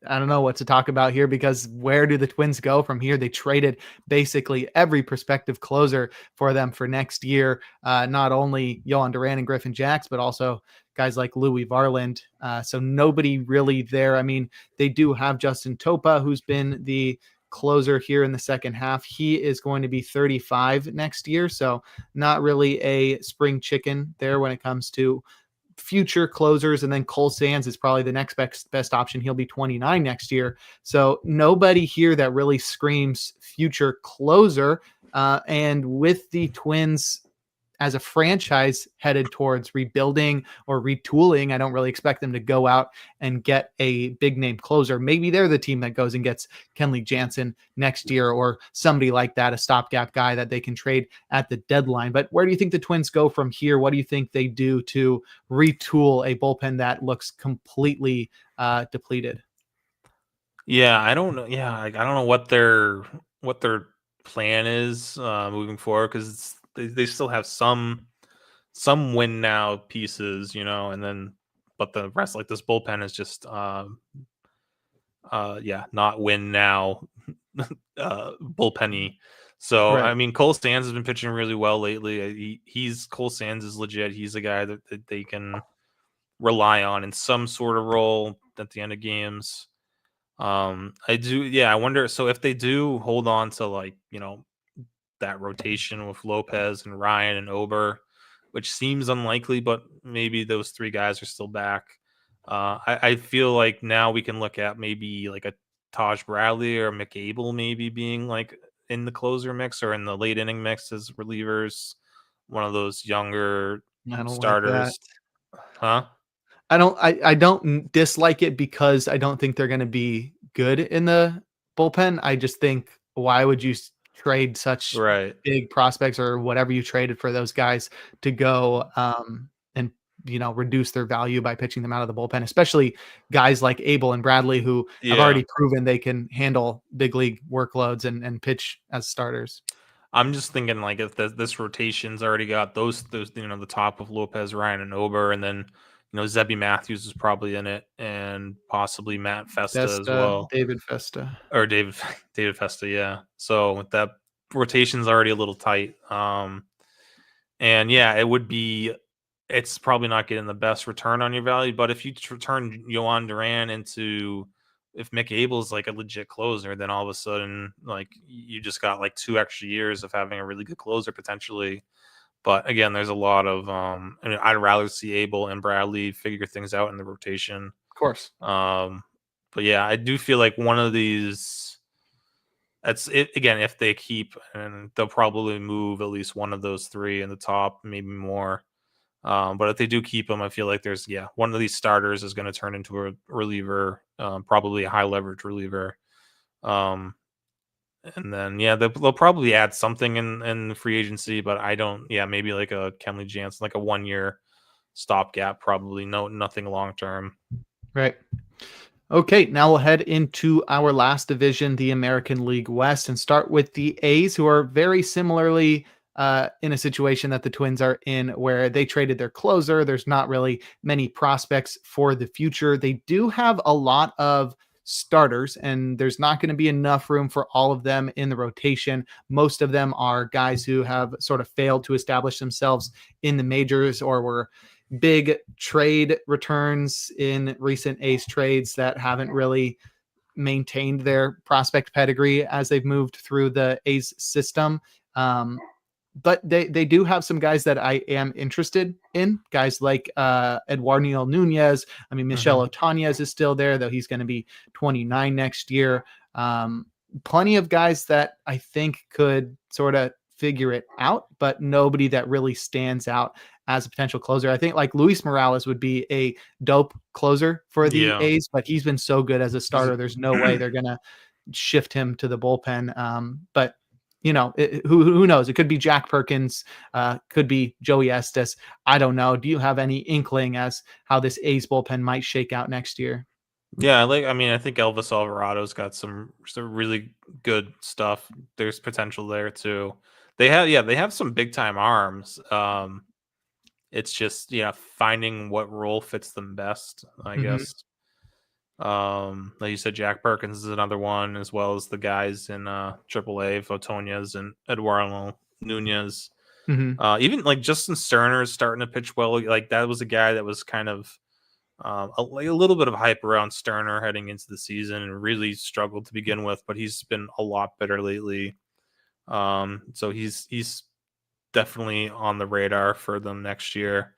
I don't know what to talk about here, because where do the Twins go from here? They traded basically every prospective closer for them for next year. Not only Yohan Duran and Griffin Jacks, but also guys like Louis Varland. So nobody really there. I mean, they do have Justin Topa, who's been the closer here in the second half. He is going to be 35 next year. So not really a spring chicken there when it comes to future closers. And then Cole Sands is probably the next best option. He'll be 29 next year. So nobody here that really screams future closer. And with the Twins as a franchise headed towards rebuilding or retooling, I don't really expect them to go out and get a big name closer. Maybe they're the team that goes and gets Kenley Jansen next year, or somebody like that, a stopgap guy that they can trade at the deadline. But where do you think the Twins go from here? What do you think they do to retool a bullpen that looks completely depleted? Yeah, I don't know. Yeah, I don't know what their plan is moving forward, because they still have some win now pieces, and then but the rest, like this bullpen, is just not win now bullpenny. So Right. I mean, Cole Sands has been pitching really well lately. Cole Sands is legit. He's a guy that they can rely on in some sort of role at the end of games. I wonder, so if they do hold on to that rotation with Lopez and Ryan and Ober, which seems unlikely, but maybe those three guys are still back. I feel like now we can look at maybe like a Taj Bradley or McAble maybe being like in the closer mix or in the late inning mix as relievers. One of those younger I don't starters. like that. Huh? I don't dislike it, because I don't think they're going to be good in the bullpen. I just think, why would you trade such big prospects or whatever you traded for those guys to go and reduce their value by pitching them out of the bullpen, especially guys like Abel and Bradley, who have already proven they can handle big league workloads and pitch as starters. I'm just thinking, like, if this rotation's already got those the top of Lopez, Ryan, and Ober, and then Zebby Matthews is probably in it, and possibly Matt Festa as well. David Festa. Or David Festa, yeah. So with that, rotation's already a little tight. And yeah, it's probably not getting the best return on your value, but if you turn Yohan Duran into if Mick Abel's like a legit closer, then all of a sudden, like, you just got like 2 extra years of having a really good closer potentially. But again, there's a lot of I mean, I'd rather see Abel and Bradley figure things out in the rotation. Of course. But yeah, I do feel like one of these, that's it again, if they keep, and they'll probably move at least one of those 3 in the top, maybe more. But if they do keep him, I feel like there's, one of these starters is going to turn into a reliever, probably a high leverage reliever. And then, they'll probably add something in free agency, but I don't, maybe like a Kenley Jansen, like a 1-year stopgap, probably nothing long term. Right. Okay, now we'll head into our last division, the American League West, and start with the A's, who are very similarly in a situation that the Twins are in, where they traded their closer. There's not really many prospects for the future. They do have a lot of starters, and there's not going to be enough room for all of them in the rotation. Most of them are guys who have sort of failed to establish themselves in the majors or were big trade returns in recent Ace trades that haven't really maintained their prospect pedigree as they've moved through the A's system. But they do have some guys that I am interested in, guys like Eduardo Nunez. I mean, Michel Otanez is still there, though he's going to be 29 next year. Plenty of guys that I think could sort of figure it out, but nobody that really stands out as a potential closer. I think like Luis Morales would be a dope closer for the A's, but he's been so good as a starter. There's no way they're going to shift him to the bullpen. But you know, who knows? It could be Jack Perkins, could be Joey Estes. I don't know. Do you have any inkling as how this A's bullpen might shake out next year? Yeah, I think Elvis Alvarado's got some really good stuff. There's potential there too. They have some big time arms. It's just, finding what role fits them best, I guess. Like you said, Jack Perkins is another one, as well as the guys in AAA, Fotonez and Eduardo Nunez. Even like Justin Sterner is starting to pitch well. Like that was a guy that was kind of a little bit of hype around Sterner heading into the season and really struggled to begin with, but he's been a lot better lately. So he's definitely on the radar for them next year.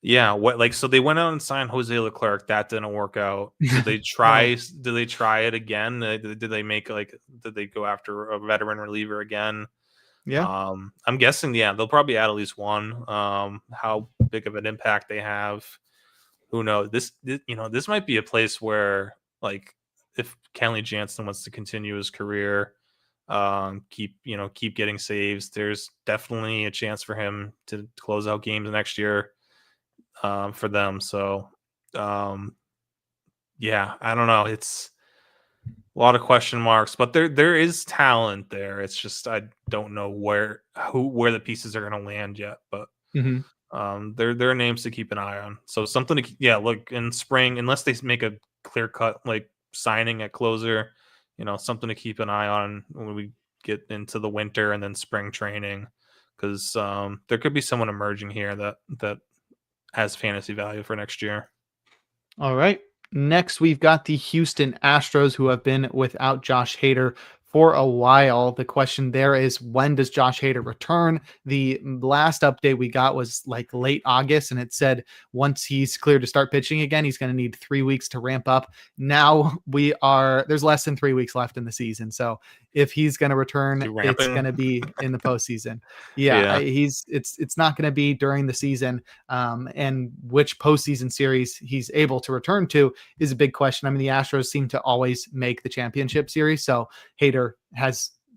So they went out and signed Jose Leclerc. That didn't work out. Did they try? Did they try it again? Did they go after a veteran reliever again? Yeah. I'm guessing. They'll probably add at least one. How big of an impact they have, who knows? This might be a place where, like, if Kenley Jansen wants to continue his career, keep getting saves, there's definitely a chance for him to close out games next year. For them. So, I don't know. It's a lot of question marks, but there is talent there. It's just I don't know where the pieces are going to land yet. But there are names to keep an eye on. So something to look in spring, unless they make a clear cut like signing at closer. Something to keep an eye on when we get into the winter and then spring training, because there could be someone emerging here that has fantasy value for next year. All right. Next, we've got the Houston Astros, who have been without Josh Hader for a while. The question there is, when does Josh Hader return? The last update we got was like late August, and it said once he's cleared to start pitching again, he's going to need 3 weeks to ramp up. Now there's less than 3 weeks left in the season. So if he's going to return, it's going to be in the postseason. It's not going to be during the season. And which postseason series he's able to return to is a big question. I mean, the Astros seem to always make the championship series, so Hader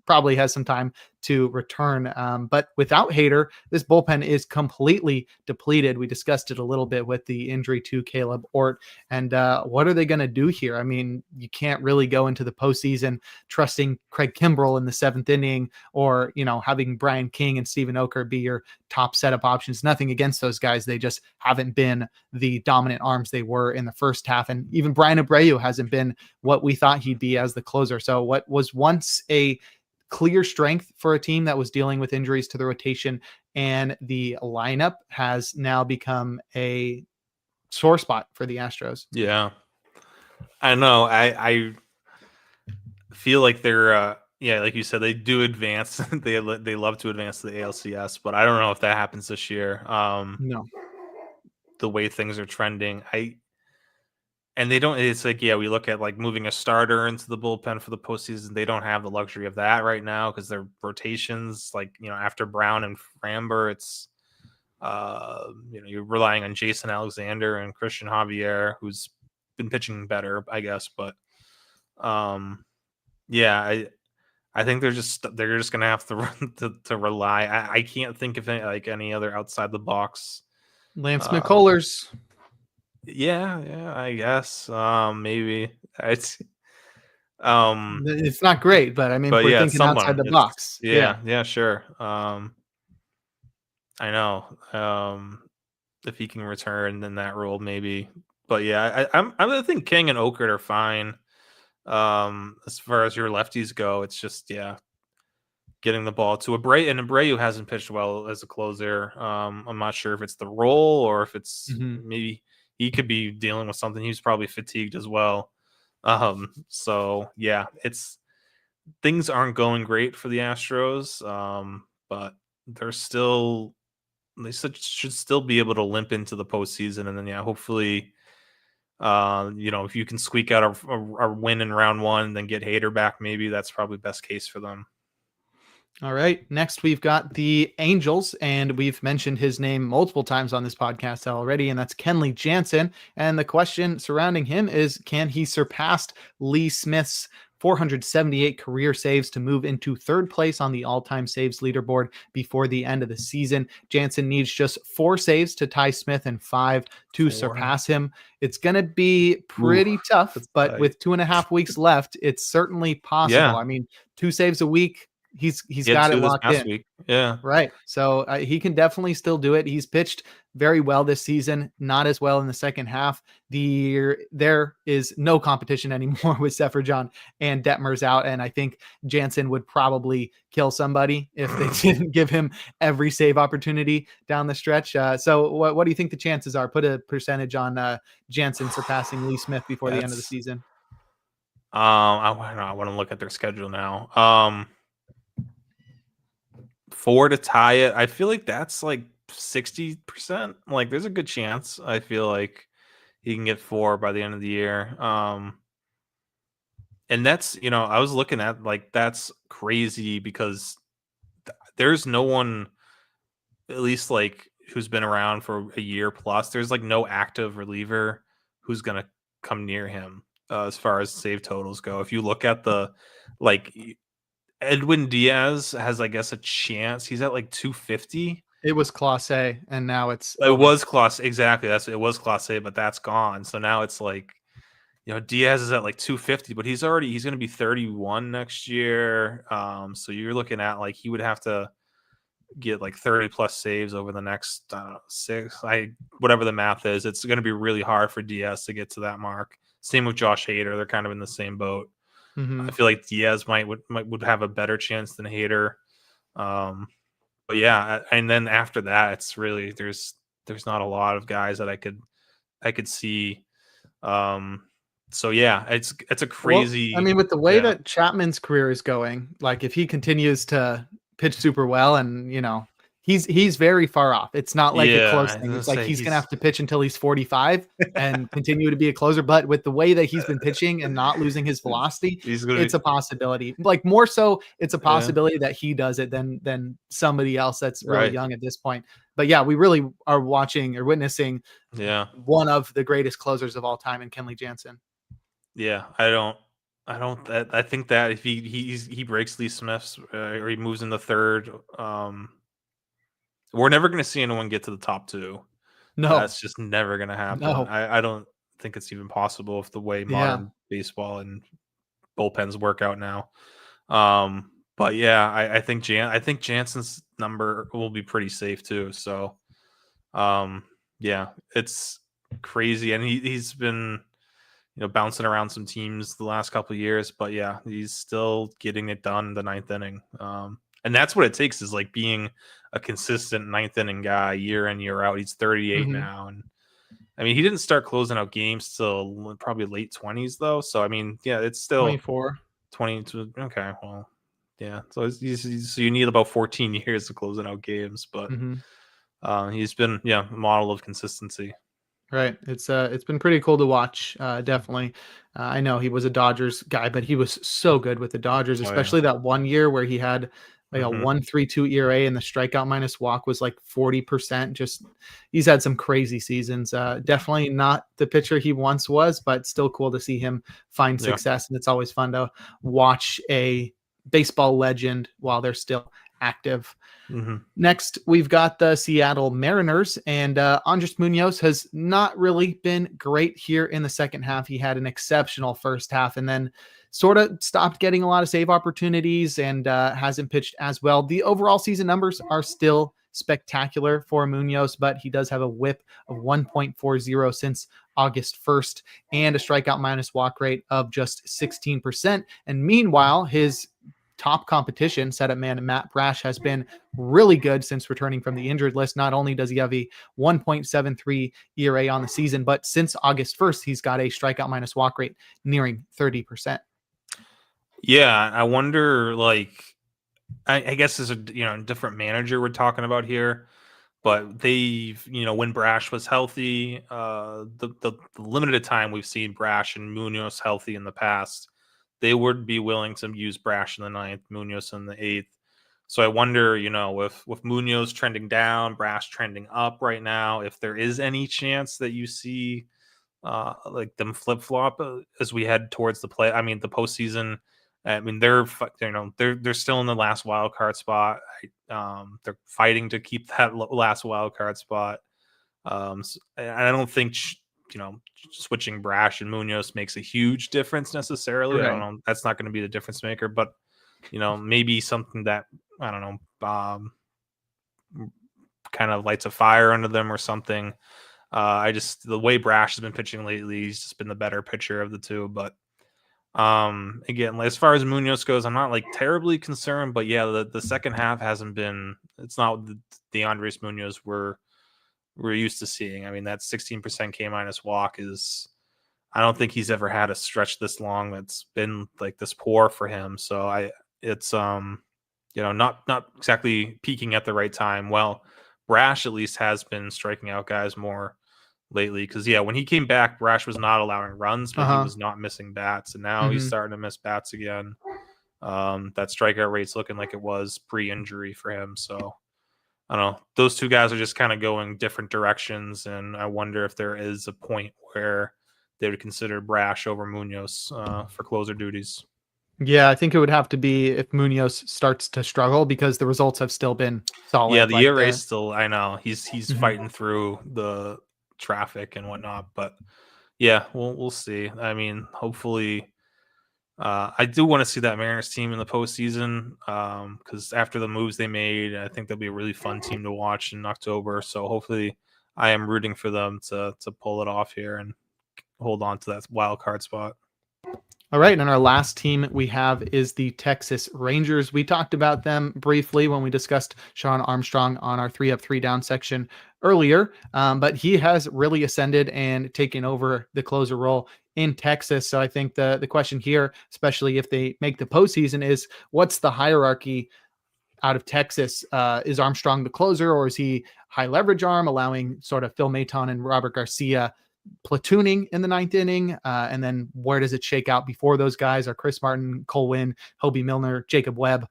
probably has some time to return. But without Hader, this bullpen is completely depleted. We discussed it a little bit with the injury to Caleb Ort. And what are they going to do here? I mean, you can't really go into the postseason trusting Craig Kimbrell in the 7th inning, or, having Brian King and Steven Oker be your top setup options. Nothing against those guys. They just haven't been the dominant arms they were in the first half. And even Brian Abreu hasn't been what we thought he'd be as the closer. So what was once a clear strength for a team that was dealing with injuries to the rotation and the lineup has now become a sore spot for the Astros. Yeah. I know. I feel like they're like you said, they do advance. they love to advance to the ALCS, but I don't know if that happens this year. No. The way things are trending, and they don't. It's like, we look at like moving a starter into the bullpen for the postseason. They don't have the luxury of that right now because their rotations, like after Brown and Framber, it's you're relying on Jason Alexander and Christian Javier, who's been pitching better, I guess. But I think they're just gonna have to rely. I can't think of any other outside the box. Lance McCullers. Yeah, I guess. Maybe it's it's not great, but I mean, we're thinking outside the box. Yeah, sure. I know. If he can return in that role, maybe. But yeah, I think King and Okert are fine. As far as your lefties go, it's just getting the ball to Abreu hasn't pitched well as a closer. I'm not sure if it's the role or if it's maybe he could be dealing with something. He's probably fatigued as well. So yeah, things aren't going great for the Astros. But they should still be able to limp into the postseason, and then hopefully, if you can squeak out a win in round one, then get Hader back, maybe that's probably best case for them. All right. Next, we've got the Angels, and we've mentioned his name multiple times on this podcast already, and that's Kenley Jansen. And the question surrounding him is, can he surpass Lee Smith's 478 career saves to move into third place on the all-time saves leaderboard before the end of the season? Jansen needs just 4 saves to tie Smith and 5 to surpass him. It's going to be pretty tough, but with 2.5 weeks left, it's certainly possible. Yeah. I mean, 2 saves a week. He's got it locked in. Week. Yeah. Right. So he can definitely still do it. He's pitched very well this season, not as well in the second half. There is no competition anymore with Zeferjhan and Detmers out. And I think Jansen would probably kill somebody if they didn't give him every save opportunity down the stretch. So what do you think the chances are? Put a percentage on Jansen surpassing Lee Smith before the end of the season. I want to look at their schedule now. 4 to tie it. I feel like that's like 60%. Like there's a good chance. I feel like he can get 4 by the end of the year. And that's, I was looking at that's crazy because there's no one, at least who's been around for a year plus. There's no active reliever who's going to come near him as far as save totals go. If you look at the Edwin Diaz has, I guess, a chance. He's at 250. It was Class A, and now it was Class exactly. It was Class A, but that's gone. So now it's Diaz is at 250, but he's going to be 31 next year. So you're looking at he would have to get 30 plus saves over the next 6. Whatever the math is, it's going to be really hard for Diaz to get to that mark. Same with Josh Hader. They're kind of in the same boat. I feel like Diaz would have a better chance than Hader. But yeah, and then after that, it's really there's not a lot of guys that I could see. So yeah, it's a crazy. Well, I mean, with the way that Chapman's career is going, if he continues to pitch super well, and he's very far off. It's not a close thing. It's he's gonna have to pitch until he's 45 and continue to be a closer. But with the way that he's been pitching and not losing his velocity, it's a possibility. More so, it's a possibility that he does it than somebody else that's really young at this point. But yeah, we really are watching or witnessing one of the greatest closers of all time in Kenley Jansen. Yeah, I think that if he breaks Lee Smith's or he moves in the third, we're never going to see anyone get to the top 2. No, that's just never going to happen. No. I don't think it's even possible with the way modern baseball and bullpens work out now. But yeah, I think Jansen's number will be pretty safe too. So, yeah, it's crazy, and he's been bouncing around some teams the last couple of years, but yeah, he's still getting it done in the 9th inning. And that's what it takes is being a consistent 9th inning guy year in, year out. He's 38 now, and I mean, he didn't start closing out games till probably late 20s though. So I mean, yeah, it's still 24. 20. Okay, well, yeah. So so you need about 14 years of closing out games, but he's been a model of consistency. Right. It's been pretty cool to watch. Definitely. I know he was a Dodgers guy, but he was so good with the Dodgers, especially that one year where he had like a 1.32 ERA and the strikeout minus walk was like 40%. Just he's had some crazy seasons. Definitely not the pitcher he once was, but still cool to see him find success. And it's always fun to watch a baseball legend while they're still active. Next, we've got the Seattle Mariners, and Andres Munoz has not really been great here in the second half. He had an exceptional first half and then sort of stopped getting a lot of save opportunities and hasn't pitched as well. The overall season numbers are still spectacular for Munoz, but he does have a whip of 1.40 since August 1st and a strikeout minus walk rate of just 16%. And meanwhile, his top competition, setup man Matt Brash, has been really good since returning from the injured list. Not only does he have a 1.73 ERA on the season, but since August 1st, he's got a strikeout minus walk rate nearing 30%. Yeah, I wonder, like, I guess as a different manager we're talking about here, but they've when Brash was healthy, the limited time we've seen Brash and Munoz healthy in the past, they would be willing to use Brash in the 9th, Munoz in the 8th. So I wonder, with Munoz trending down, Brash trending up right now, if there is any chance that you see like them flip flop as we head towards the postseason. I mean, they're still in the last wild card spot. They're fighting to keep that last wild card spot. And I don't think switching Brash and Munoz makes a huge difference necessarily. Right. I don't know. That's not going to be the difference maker, but maybe something that I don't know, kind of lights a fire under them or something. The way Brash has been pitching lately, he's just been the better pitcher of the two. But again, as far as Munoz goes, I'm not like terribly concerned. But yeah, the second half hasn't been. It's not the Andres Munoz we're used to seeing. I mean, that 16% K minus walk is. I don't think he's ever had a stretch this long that's been like this poor for him. So it's not exactly peaking at the right time. Well, Brash at least has been striking out guys more lately because when he came back, Brash was not allowing runs, but he was not missing bats, and now he's starting to miss bats again. That strikeout rate's looking like it was pre-injury for him. So I don't know. Those two guys are just kind of going different directions, and I wonder if there is a point where they would consider Brash over Munoz for closer duties. Yeah, I think it would have to be if Munoz starts to struggle because the results have still been solid. Yeah, the ERA still. I know he's fighting through the traffic and whatnot, but yeah, we'll see. I mean, hopefully, I do want to see that Mariners team in the postseason because after the moves they made, I think they'll be a really fun team to watch in October. So hopefully, I am rooting for them to pull it off here and hold on to that wild card spot. All right, and our last team we have is the Texas Rangers. We talked about them briefly when we discussed Shawn Armstrong on our 3 Up 3 Down section earlier, but he has really ascended and taken over the closer role in Texas. So I think the question here, especially if they make the postseason, is what's the hierarchy out of Texas? Is Armstrong the closer, or is he high leverage arm, allowing sort of Phil Maton and Robert Garcia platooning in the 9th inning? And then where does it shake out before those guys? Are Chris Martin, Cole Winn, Hobie Milner, Jacob Webb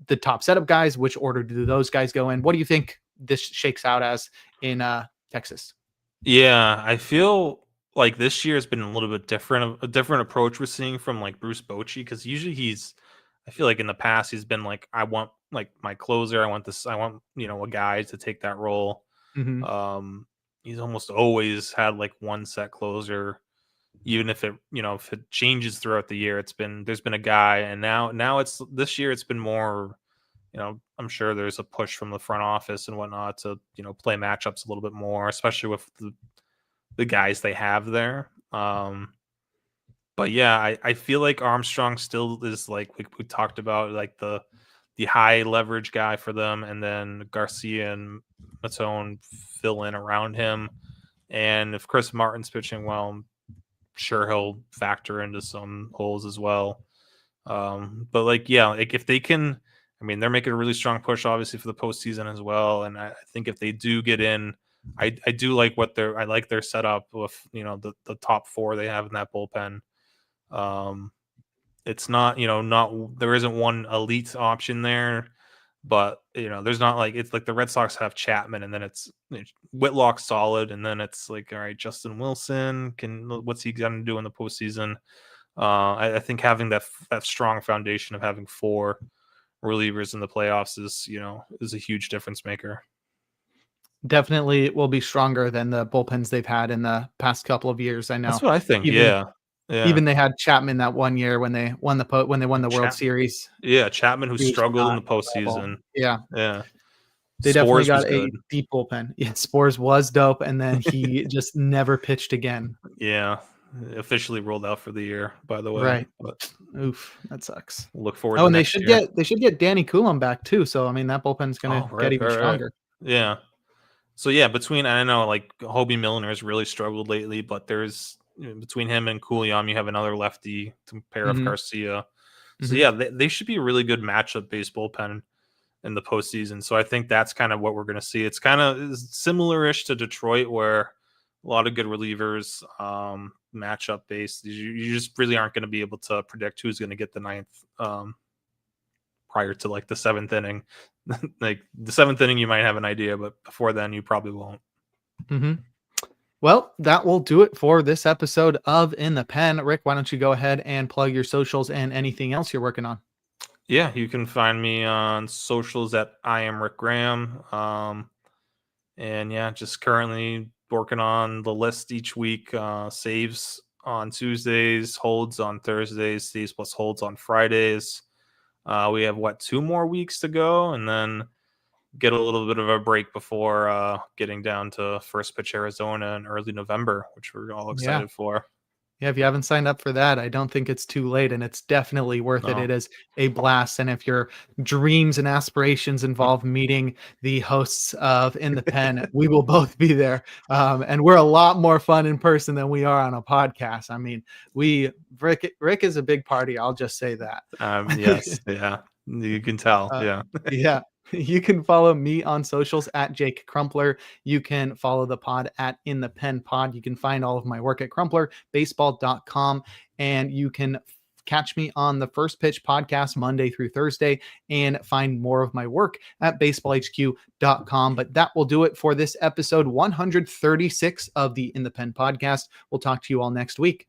the top setup guys? Which order do those guys go in? What do you think this shakes out as in Texas? Yeah, I feel like this year has been a little bit different, a different approach we're seeing from like Bruce Bochy, because usually I feel like in the past he's been like, I want like my closer, I want a guy to take that role. He's almost always had like one set closer, even if it changes throughout the year. There's been a guy, and now it's this year it's been more, I'm sure there's a push from the front office and whatnot to play matchups a little bit more, especially with the guys they have there. But yeah, I feel like Armstrong still is like we talked about, like the high leverage guy for them, and then Garcia and Matone fill in around him. And if Chris Martin's pitching well, I'm sure he'll factor into some holes as well. But like, yeah, like if they can, I mean, they're making a really strong push, obviously, for the postseason as well. And I think if they do get in, I do like I like their setup with, the top 4 they have in that bullpen. It's not, there isn't one elite option there, but there's not like, it's like the Red Sox have Chapman, and then it's Whitlock solid, and then it's like, all right, Justin Wilson what's he gonna do in the postseason? I think having that strong foundation of having 4 relievers in the playoffs is a huge difference maker. Definitely will be stronger than the bullpens they've had in the past couple of years. I know. That's what I think. Even they had Chapman that one year when they won the World Series. Yeah, Chapman, who struggled in the postseason. Yeah. They Spores definitely got a deep bullpen. Yeah, Spores was dope, and then he just never pitched again. Yeah, officially ruled out for the year, by the way. Right. But oof, that sucks. Look forward. Oh, and they should get Danny Coulomb back too. So I mean, that bullpen's gonna get even stronger. Yeah. So yeah, I know like Hobie Milner has really struggled lately, but there's between him and Coulomb, you have another lefty to pair of Garcia. So yeah, they should be a really good matchup based bullpen in the postseason. So I think that's kind of what we're going to see. It's kind of similar-ish to Detroit, where a lot of good relievers, matchup based. You just really aren't going to be able to predict who's going to get the 9th prior to like the 7th inning. Like the 7th inning, you might have an idea, but before then, you probably won't. Well, that will do it for this episode of In the Pen. Rick, why don't you go ahead and plug your socials and anything else you're working on? Yeah, you can find me on socials at I am Rick Graham. And yeah, just currently working on the list each week. Saves on Tuesdays, holds on Thursdays, saves plus holds on Fridays. We have 2 more weeks to go, and then get a little bit of a break before getting down to First Pitch Arizona in early November, which we're all excited for. Yeah, if you haven't signed up for that, I don't think it's too late, and it's definitely worth it. It is a blast. And if your dreams and aspirations involve meeting the hosts of In the Pen, we will both be there. And we're a lot more fun in person than we are on a podcast. I mean, Rick is a big party. I'll just say that. Yes. Yeah. You can tell. Yeah. You can follow me on socials at Jake Crumpler. You can follow the pod at In the Pen Pod. You can find all of my work at crumplerbaseball.com, and you can catch me on the First Pitch podcast Monday through Thursday and find more of my work at baseballhq.com. But that will do it for this episode 136 of the In the Pen podcast. We'll talk to you all next week.